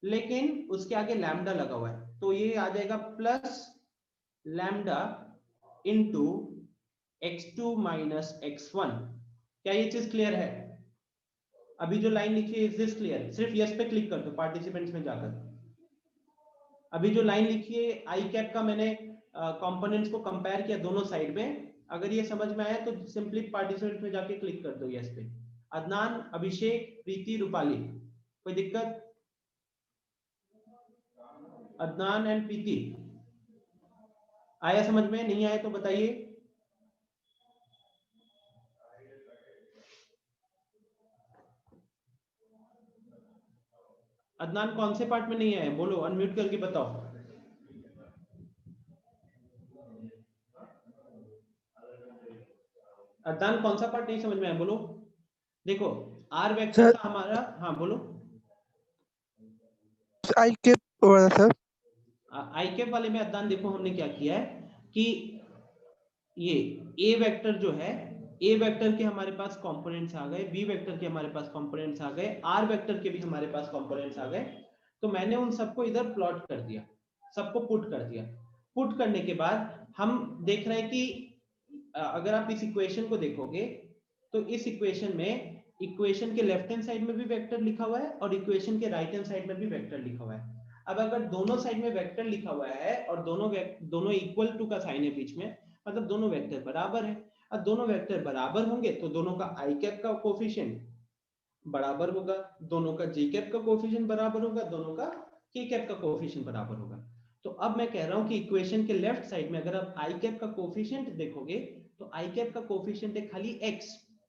लेकिन उसके आगे लैम्डा लगा हुआ है, तो ये आ जाएगा plus lambda into x2 minus x1। क्या ये चीज क्लियर है? अभी जो लाइन लिखी है, इज दिस क्लियर? सिर्फ यस पे क्लिक कर दो पार्टिसिपेंट्स में जाकर। अभी जो लाइन लिखी है आई कैप का, मैंने कंपोनेंट्स को कंपेयर किया दोनों साइड में। अगर ये समझ में आया तो सिंपली पार्टिसिपेंट में जाके क्लिक कर दो यस पे। अदनान, अभिषेक, प्रीति, रूपाली, कोई दिक्कत? अदनान एंड प्रीति, आया समझ में? नहीं आया तो बताइए। अदनान कौन से पार्ट में नहीं आया, बोलो, अनम्यूट करके बताओ। अदनान कौन सा पार्ट नहीं समझ में आया, बोलो। देखो आर वेक्टर सर का हमारा, हाँ बोलो। आई कैप वाला सर। आई कैप वाले में अदनान देखो हमने क्या किया है कि ये ए वेक्टर जो है, ए वेक्टर के हमारे पास कंपोनेंट्स आ गए, बी वेक्टर के हमारे पास कंपोनेंट्स आ गए, आर वेक्टर के भी हमारे पास कंपोनेंट्स आ गए। तो मैंने उन सबको इधर प्लॉट कर दिया, सबको पुट कर दिया। पुट करने के बाद हम देख रहे हैं कि अगर आप इस इक्वेशन को देखोगे तो इस इक्वेशन में इक्वेशन के लेफ्ट हैंड साइड में भी वेक्टर लिखा हुआ है और इक्वेशन के राइट हैंड साइड में भी वेक्टर लिखा हुआ है। अब अगर दोनों साइड में वेक्टर लिखा हुआ है और दोनों इक्वल टू का साइन है बीच में, मतलब दोनों वेक्टर बराबर है। और दोनों वेक्टर बराबर होंगे तो दोनों का आई कैप का कोफिशिएंट बराबर होगा, दोनों का जे कैप का कोफिशिएंट बराबर होगा, दोनों का के कैप का कोफिशिएंट बराबर होगा। तो अब मैं कह रहा हूं कि इक्वेशन के लेफ्ट साइड में अगर आप आई कैप का कोफिशिएंट देखोगे तो आई कैप का कोफिशिएंट है खाली x,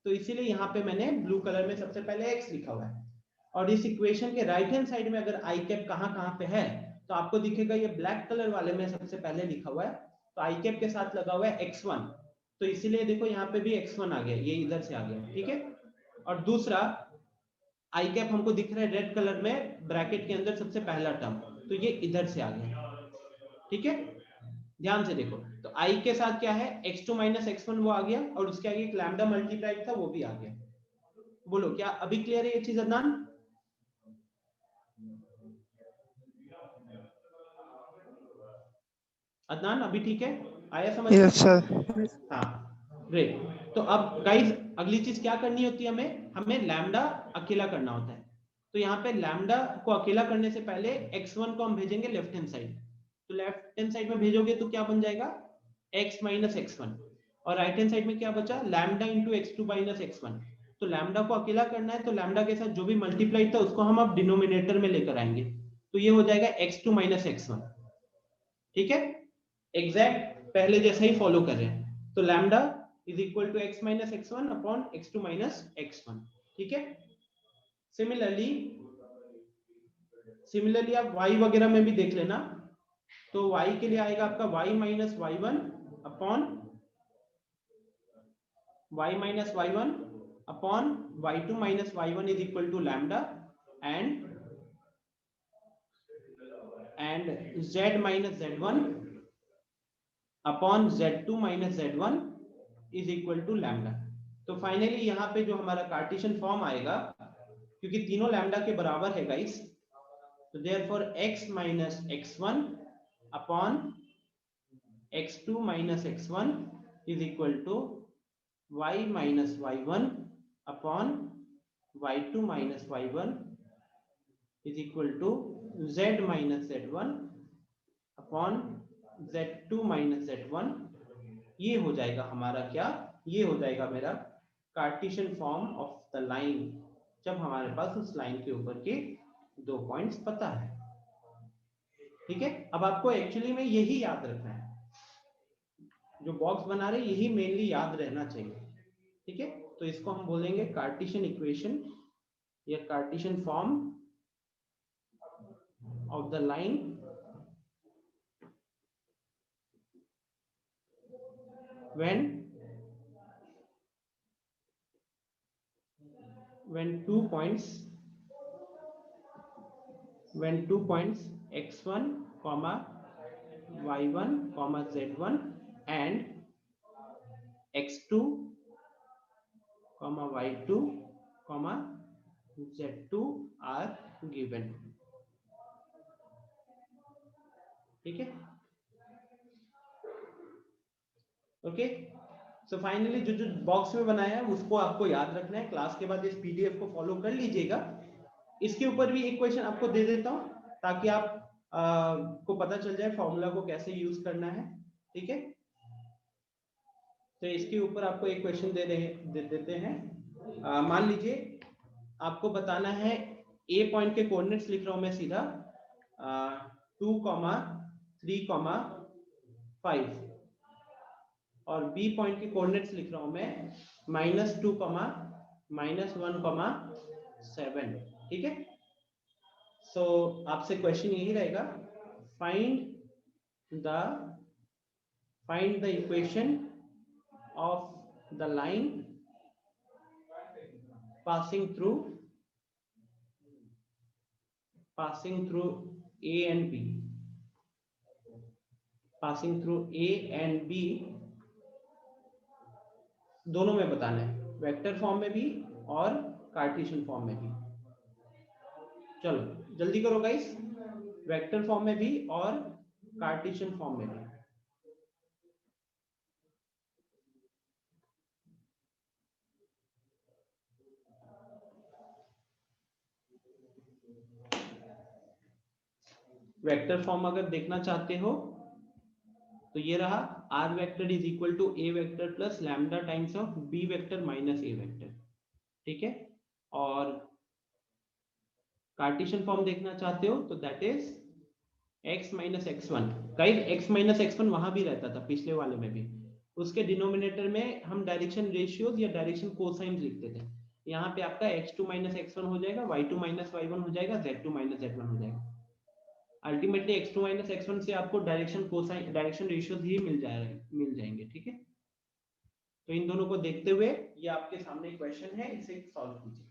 तो इसीलिए यहाँ पे मैंने ब्लू कलर में सबसे पहले x लिखा हुआ है। और इस इक्वेशन के राइट हैंड साइड में अगर आई कैप कहाँ पे है तो आपको दिखेगा ये ब्लैक कलर वाले में सबसे पहले लिखा हुआ है, तो आई कैप के साथ लगा हुआ है x1, तो इसीलिए देखो यहाँ पे भी x1 आ गया, ये इधर से आ गया, ठीक है। और दूसरा आई कैप हमको दिख रहा है रेड कलर में ब्रैकेट के अंदर सबसे पहला टर्म, तो ये इधर से आ गया, ठीक है। ध्यान से देखो, तो आई के साथ क्या है, x2 माइनस x1 वो आ गया, और उसके आगे एक लैम्डा मल्टीप्लाइड था वो भी आ गया। बोलो क्या अभी क्लियर है ये चीज अदनान? अदनान अभी ठीक है, आया समझ में? Yes sir. हाँ ग्रेट। तो अब गाइस अगली चीज क्या करनी होती है, हमें लैम्डा अकेला करना होता है। तो यहाँ पे लैम्डा को अकेला करने से पहले x1 को हम भेजेंगे लेफ्ट हैंड साइड। तो लेफ्ट हैंड साइड में भेजोगे तो क्या बन जाएगा, x माइनस x1, और राइट हैंड साइड में क्या बचा, lambda into x2 minus x1। तो लैम्डा को अकेला करना है, तो लैम्डा के साथ जो भी मल्टीप्लाई था उसको हम अब डिनोमिनेटर में लेकर आएंगे, तो ये हो जाएगा x2 माइनस x1। ठीक है, एग्जैक्ट पहले जैसा ही फॉलो कर रहे हैं। तो lambda is equal to x minus x1 upon x2 minus x1। ठीक है, सिमिलरली आप y वगैरह में भी देख लेना। तो y के लिए आएगा आपका y minus y1 upon y2 minus y1 is equal to lambda and z minus z1 upon z2 minus z1 is equal to lambda. तो फाइनली यहाँ पे जो हमारा कार्टेशियन फॉर्म आएगा, क्योंकि तीनों लैम्डा के बराबर है गाइस, तो therefore x minus x1 upon x2 minus x1 is equal to y minus y1 upon y2 minus y1 is equal to z minus z1 upon z2 minus z1। ये हो जाएगा हमारा क्या, ये हो जाएगा मेरा Cartesian form of the line, जब हमारे पास उस लाइन के ऊपर के 2 पॉइंट्स पता है। ठीक है, अब आपको एक्चुअली में यही याद रखना है, जो बॉक्स बना रहे यही मेनली याद रहना चाहिए। ठीक है, तो इसको हम बोलेंगे कार्टेशियन इक्वेशन या Cartesian form of the line when two points x1 comma y1 comma z1 and x2 comma y2 comma z2 are given। ठीक है, ओके। सो फाइनली जो जो बॉक्स में बनाया है उसको आपको याद रखना है, क्लास के बाद इस पीडीएफ को फॉलो कर लीजिएगा। इसके ऊपर भी एक क्वेश्चन आपको दे देता हूं ताकि आप को पता चल जाए फॉर्मूला को कैसे यूज करना है। ठीक है, तो इसके ऊपर आपको एक क्वेश्चन दे देते हैं। मान लीजिए आपको बताना है, ए पॉइंट के कोऑर्डिनेट्स लिख रहा हूं मैं सीधा 2,3,5 और बी पॉइंट के कोऑर्डिनेट्स लिख रहा हूं मैं -2, -1,7। ठीक है, सो आपसे क्वेश्चन यही रहेगा, find the equation of the line passing through A and B, दोनों में बताना है, वेक्टर फॉर्म में भी और कार्टेशियन फॉर्म में भी। चलो जल्दी करो गाइस, वेक्टर फॉर्म में भी और कार्टेशियन फॉर्म में भी। वेक्टर फॉर्म अगर देखना चाहते हो तो ये रहा, R vector is equal to A vector plus lambda times of B vector minus A vector. ठीक है, और कार्टेशियन फॉर्म देखना चाहते हो तो that is x minus x1। Guys x minus x1 वहां भी रहता था पिछले वाले में भी, उसके डिनोमिनेटर में हम डायरेक्शन रेशियोज या डायरेक्शन कोसाइंस लिखते थे। यहाँ पे आपका x2 माइनस x1 हो जाएगा, y2 माइनस y1 हो जाएगा, z2 माइनस z1 हो जाएगा। अल्टीमेटली x2 माइनस x1 से आपको डायरेक्शन कोसाइन डायरेक्शन रेशियोज ही मिल जाएंगे। ठीक है, तो इन दोनों को देखते हुए ये आपके सामने क्वेश्चन है, इसे सॉल्व कीजिए।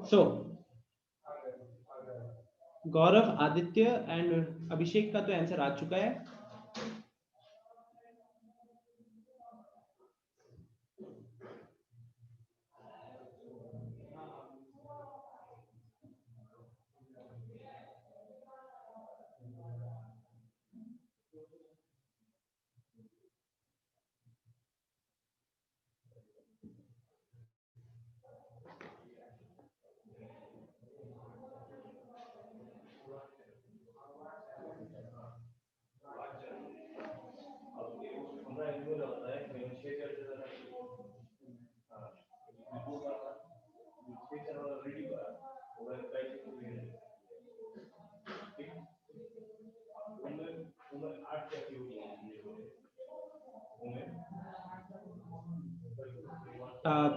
सो गौरव, आदित्य एंड अभिषेक का तो आंसर आ चुका है।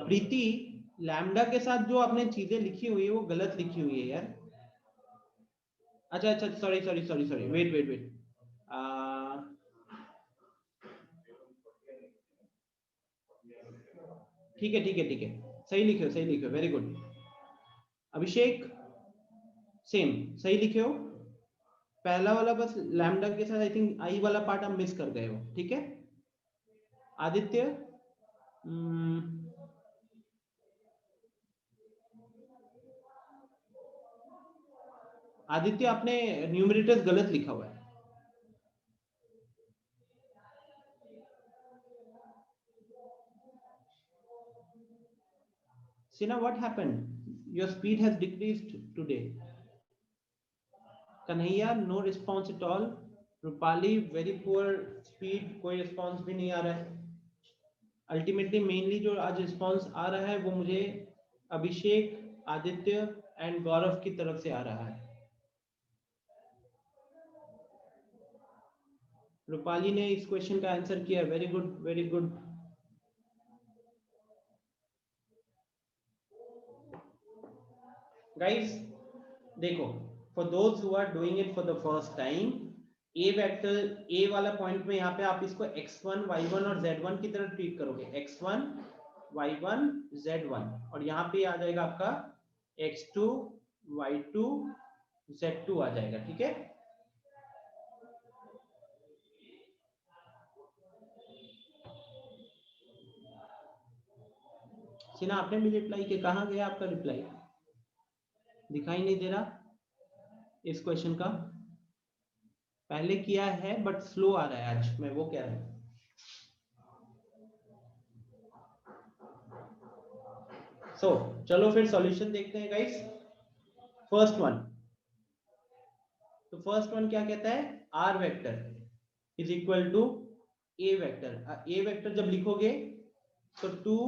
प्रीति, लैम्डा के साथ जो आपने चीजें लिखी हुई है वो गलत लिखी हुई है यार। अच्छा अच्छा, sorry sorry sorry sorry, wait wait wait, ठीक है ठीक है ठीक है, सही लिखे हो सही लिखे हो, वेरी गुड। अभिषेक सेम सही लिखे हो। पहला वाला बस लैम्डा के साथ आई थिंक आई वाला पार्ट आप मिस कर गए हो, ठीक है। आदित्य, आदित्य आपने न्यूमरेटर्स गलत लिखा हुआ है। Sina, what happened? Your speed has decreased today. Kanhaiya, no response at all. Rupali, very poor speed, कोई response भी नहीं आ रहा है। Ultimately, mainly जो आज response आ रहा है वो मुझे अभिषेक, आदित्य and गौरव की तरफ से आ रहा है। रूपाली ने इस क्वेश्चन का आंसर किया, very good very good. Guys देखो, for those who are doing it for the first time, A vector, A वाला पॉइंट में यहाँ पे आप इसको x1 y1 और z1 की तरह ट्रीट करोगे, x1 y1 z1, और यहाँ पे आ जाएगा आपका x2 y2 z2 आ जाएगा, ठीक है। सिन्हा, आपने भी रिप्लाई किया, कहाँ गया आपका रिप्लाई? दिखाई नहीं दे रहा इस क्वेश्चन का। पहले किया है बट स्लो आ रहा है आज, मैं वो कह रहा हूं। चलो फिर सॉल्यूशन देखते हैं गाइस। फर्स्ट वन, तो फर्स्ट वन क्या कहता है, R vector is equal to A vector. A vector जब लिखोगे तो 2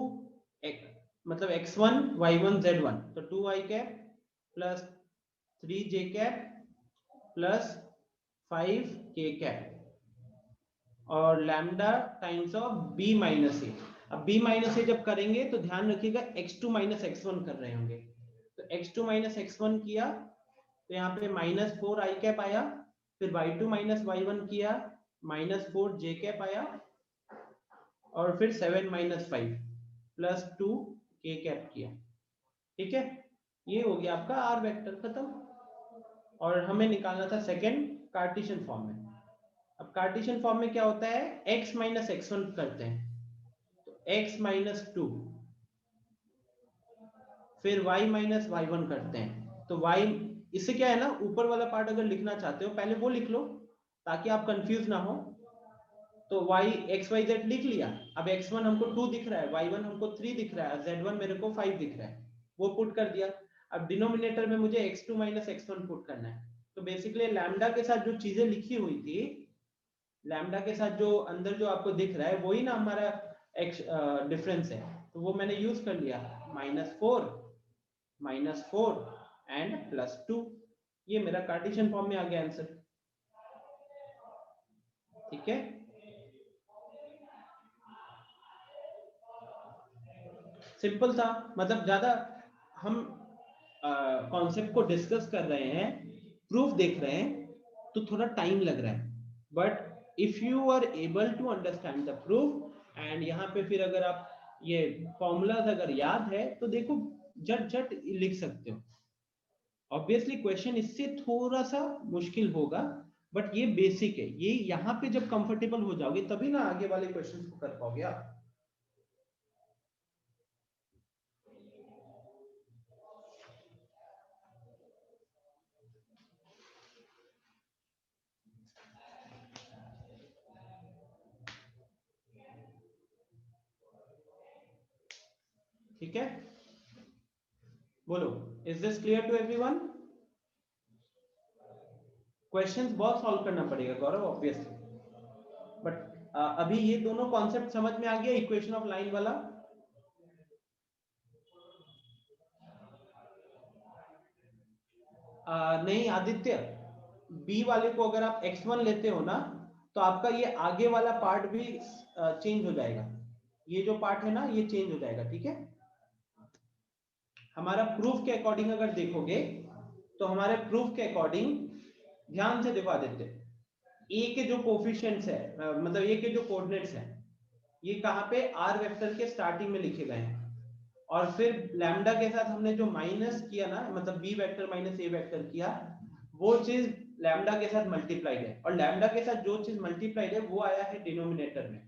मतलब x1 y1 z1, तो 2 i cap plus 3 j cap plus 5 k cap और lambda times of b minus A. अब b माइनस ए जब करेंगे तो ध्यान रखिएगा x2 माइनस x1 कर रहे होंगे, तो x2 माइनस x1 किया तो यहाँ पे माइनस 4 i कैप आया, फिर y2 माइनस y1 किया माइनस 4 j कैप आया, और फिर 7 माइनस 5 प्लस 2 k कैप किया, ठीक है। ये हो गया आपका आर वेक्टर, खत्म। और हमें निकालना था सेकंड कार्टेशियन फॉर्म में। अब कार्टेशियन फॉर्म में क्या होता है, x माइनस x1 करते हैं तो x माइनस 2, फिर y माइनस y1 करते हैं तो y, इससे क्या है ना, ऊपर वाला पार्ट अगर लिखना चाहते हो पहले वो लिख लो ताकि आप कंफ्यूज ना हो। तो y x y z लिख लिया, अब x1 हमको 2 दिख रहा है, y1 हमको 3 दिख रहा है, z1 मेरे को 5 दिख रहा है, वो पुट कर दिया। अब डिनोमिनेटर में मुझे x2 माइनस x1 पुट करना है, तो बेसिकली लैम्डा के साथ जो चीजें लिखी हुई थी, लैम्डा के साथ जो अंदर जो आपको दिख रहा है वही ना हमारा डिफरेंस है, तो वो मैंने यूज कर लिया, -4 एंड +2। ये मेरा कार्टेशियन फॉर्म में आ गया आंसर, ठीक है। सिंपल था, मतलब ज्यादा हम कॉन्सेप्ट को डिस्कस कर रहे हैं, प्रूफ देख रहे हैं तो थोड़ा टाइम लग रहा है, but if you are able to understand the proof and यहाँ पे फिर अगर आप ये फॉर्मूलाज अगर याद है तो देखो झट झट लिख सकते हो। ऑब्वियसली क्वेश्चन इससे थोड़ा सा मुश्किल होगा, बट ये बेसिक है। ये यहाँ पे जब कंफर्टेबल हो जाओगे तभी ना आगे वाले क्वेश्चंस को कर पाओगे आप। ठीक है, बोलो, is this clear to everyone? Questions बहुत सॉल्व करना पड़ेगा गौरव ऑब्वियसली, बट अभी ये दोनों कॉन्सेप्ट समझ में आ गया इक्वेशन ऑफ लाइन वाला? नहीं आदित्य, बी वाले को अगर आप x1 लेते हो ना तो आपका ये आगे वाला पार्ट भी चेंज हो जाएगा। ये जो पार्ट है ना ये चेंज हो जाएगा। ठीक है, हमारा प्रूफ के अकॉर्डिंग अगर देखोगे तो हमारे प्रूफ के अकॉर्डिंग ध्यान से देखो आदित्य, ए के जो कोफिशिएंट्स है मतलब ए के जो कोऑर्डिनेट्स हैं ये कहाँ पे आर वेक्टर के स्टार्टिंग में लिखे गए हैं, और फिर लैम्डा के साथ हमने जो माइनस किया ना मतलब B vector minus A vector किया, वो चीज लैम्डा के साथ मल्टीप्लाइड है, और लैम्डा के साथ जो चीज मल्टीप्लाइड है वो आया है डिनोमिनेटर में,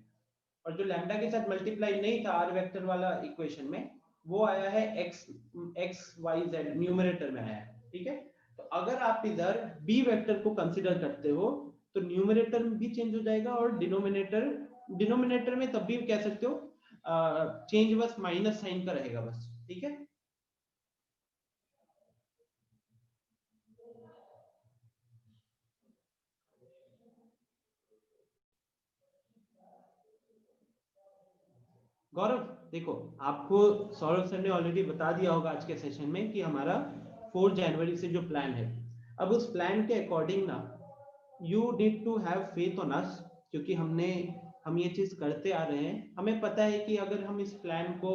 और जो लैम्डा के साथ मल्टीप्लाई नहीं था आर वेक्टर वाला इक्वेशन में वो आया है एक्स वाई जेड न्यूमरेटर में आया है। ठीक है, तो अगर आप इधर बी वेक्टर को कंसीडर करते हो तो न्यूमरेटर भी चेंज हो जाएगा, और डिनोमिनेटर में तब भी कह सकते हो चेंज बस माइनस साइन का रहेगा बस। ठीक है, गौरव देखो, आपको सौरभ सर ने ऑलरेडी बता दिया होगा आज के सेशन में कि हमारा 4 जनवरी से जो प्लान है, अब उस प्लान के अकॉर्डिंग ना you need to have faith on us, क्योंकि हम ये चीज करते आ रहे हैं। हमें पता है कि अगर हम इस प्लान को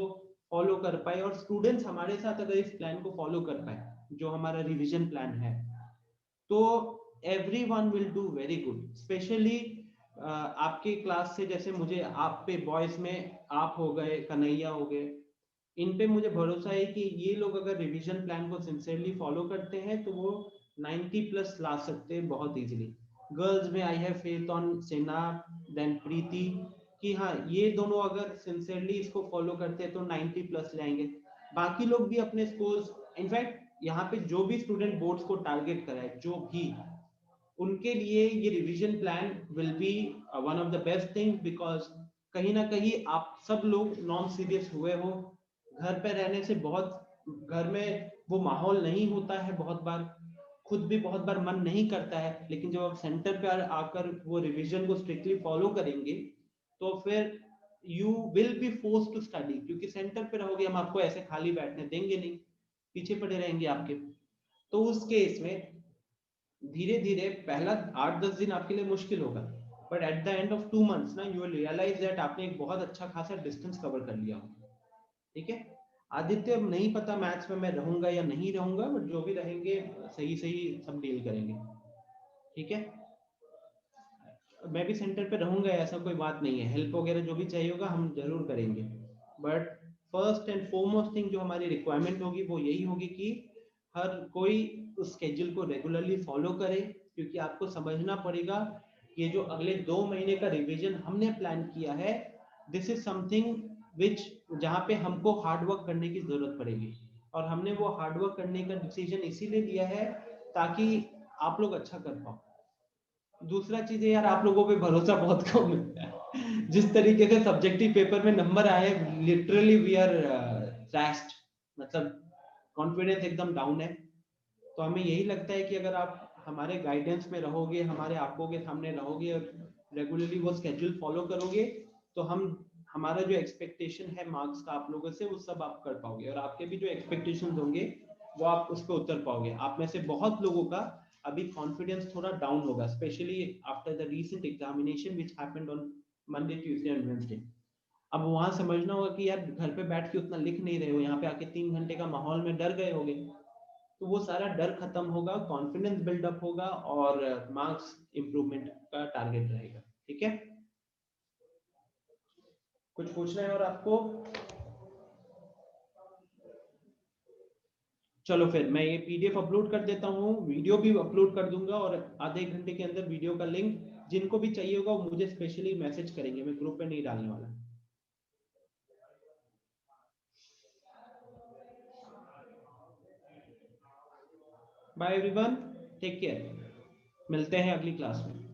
फॉलो कर पाए और स्टूडेंट्स हमारे साथ अगर इस प्लान को फॉलो कर पाए जो हमारा रिवीजन प्लान है, तो everyone will do very good. Specially आपके क्लास से, जैसे मुझे आप पे बॉयज में आप हो गए, कन्हैया हो गए, इन पे मुझे भरोसा है कि ये लोग अगर रिवीजन प्लान को सिंसियरली फॉलो करते हैं तो वो 90 प्लस ला सकते हैं बहुत इजीली। गर्ल्स में आई हैव फेथ ऑन सेना देन प्रीति कि हाँ ये दोनों अगर सिंसियरली इसको फॉलो करते हैं तो 90 प्लस लाएंगे। बाकी लोग भी अपने स्कोर्स, इनफैक्ट यहाँ पे जो भी स्टूडेंट बोर्ड्स को टारगेट कराए जो भी, उनके लिए ये revision plan will be one of the best thing, because कहीं ना कहीं आप सब लोग नॉन सीरियस हुए हो, घर पे रहने से बहुत घर में वो माहौल नहीं होता है, बहुत बार खुद भी बहुत बार मन नहीं करता है, लेकिन जब आप सेंटर पे आकर वो रिवीजन को स्ट्रिक्टली फॉलो करेंगे तो फिर you will be force to study, क्योंकि सेंटर पे रहोगे हम आपको ऐसे खाली बैठने देंगे नहीं, पीछे पड़े रहेंगे आपके। तो उस केस में धीरे धीरे पहला 8-10 दिन आपके लिए मुश्किल होगा, but at the end of 2 months ना यू विल रियलाइज दैट आपने एक बहुत अच्छा खासा डिस्टेंस कवर कर लिया होगा। ठीक है आदित्य, अब नहीं पता मैथ्स में मैं रहूंगा या नहीं रहूंगा, बट जो भी रहेंगे सही सही सब डील करेंगे। ठीक है, मैं भी सेंटर पे रहूंगा, ऐसा कोई बात नहीं है, हेल्प वगैरह जो भी चाहिए होगा हम जरूर करेंगे, but first and foremost thing जो हमारी रिक्वायरमेंट होगी वो यही होगी कि हर कोई उस स्केड्यूल को रेगुलरली फॉलो करे, क्योंकि आपको समझना पड़ेगा ये जो अगले 2 महीने का रिवीजन हमने प्लान किया है, दिस इज समथिंग विच जहाँ पे हमको हार्डवर्क करने की जरूरत पड़ेगी, और हमने वो हार्डवर्क करने का डिसीजन इसीलिए लिया है ताकि आप लोग अच्छा कर पाओ। दूसरा चीज है यार, आप लोगों पे भरोसा बहुत कम है जिस तरीके से सब्जेक्टिव पेपर में नंबर आए, लिटरली वी आर ट्रैश्ड, मतलब कॉन्फिडेंस एकदम डाउन है। तो हमें यही लगता है कि अगर आप हमारे गाइडेंस में रहोगे, हमारे आंखों के सामने रहोगे और रेगुलरली वो स्केड्यूल फॉलो करोगे, तो हमारा जो एक्सपेक्टेशन है मार्क्स का आप लोगों से वो सब आप कर पाओगे, और आपके भी जो एक्सपेक्टेशंस होंगे वो आप उस पर उतर पाओगे। आप में से बहुत लोगों का अभी कॉन्फिडेंस थोड़ा डाउन होगा, specially after the recent examination which happened on Monday Tuesday and Wednesday. अब वहां समझना होगा कि यार घर पे बैठ के उतना लिख नहीं रहे हो, यहाँ पे आके 3 घंटे का माहौल में डर गए होगे, तो वो सारा डर खत्म होगा, कॉन्फिडेंस बिल्डअप होगा और मार्क्स इंप्रूवमेंट का टारगेट रहेगा। ठीक है, कुछ पूछना है और आपको? चलो फिर मैं ये पीडीएफ अपलोड कर देता हूँ, वीडियो भी अपलोड कर दूंगा, और आधे एक घंटे के अंदर वीडियो का लिंक जिनको भी चाहिए होगा वो मुझे स्पेशली मैसेज करेंगे, मैं ग्रुप पे नहीं डालने वाला। बाय एवरीवन, टेक केयर, मिलते हैं अगली क्लास में।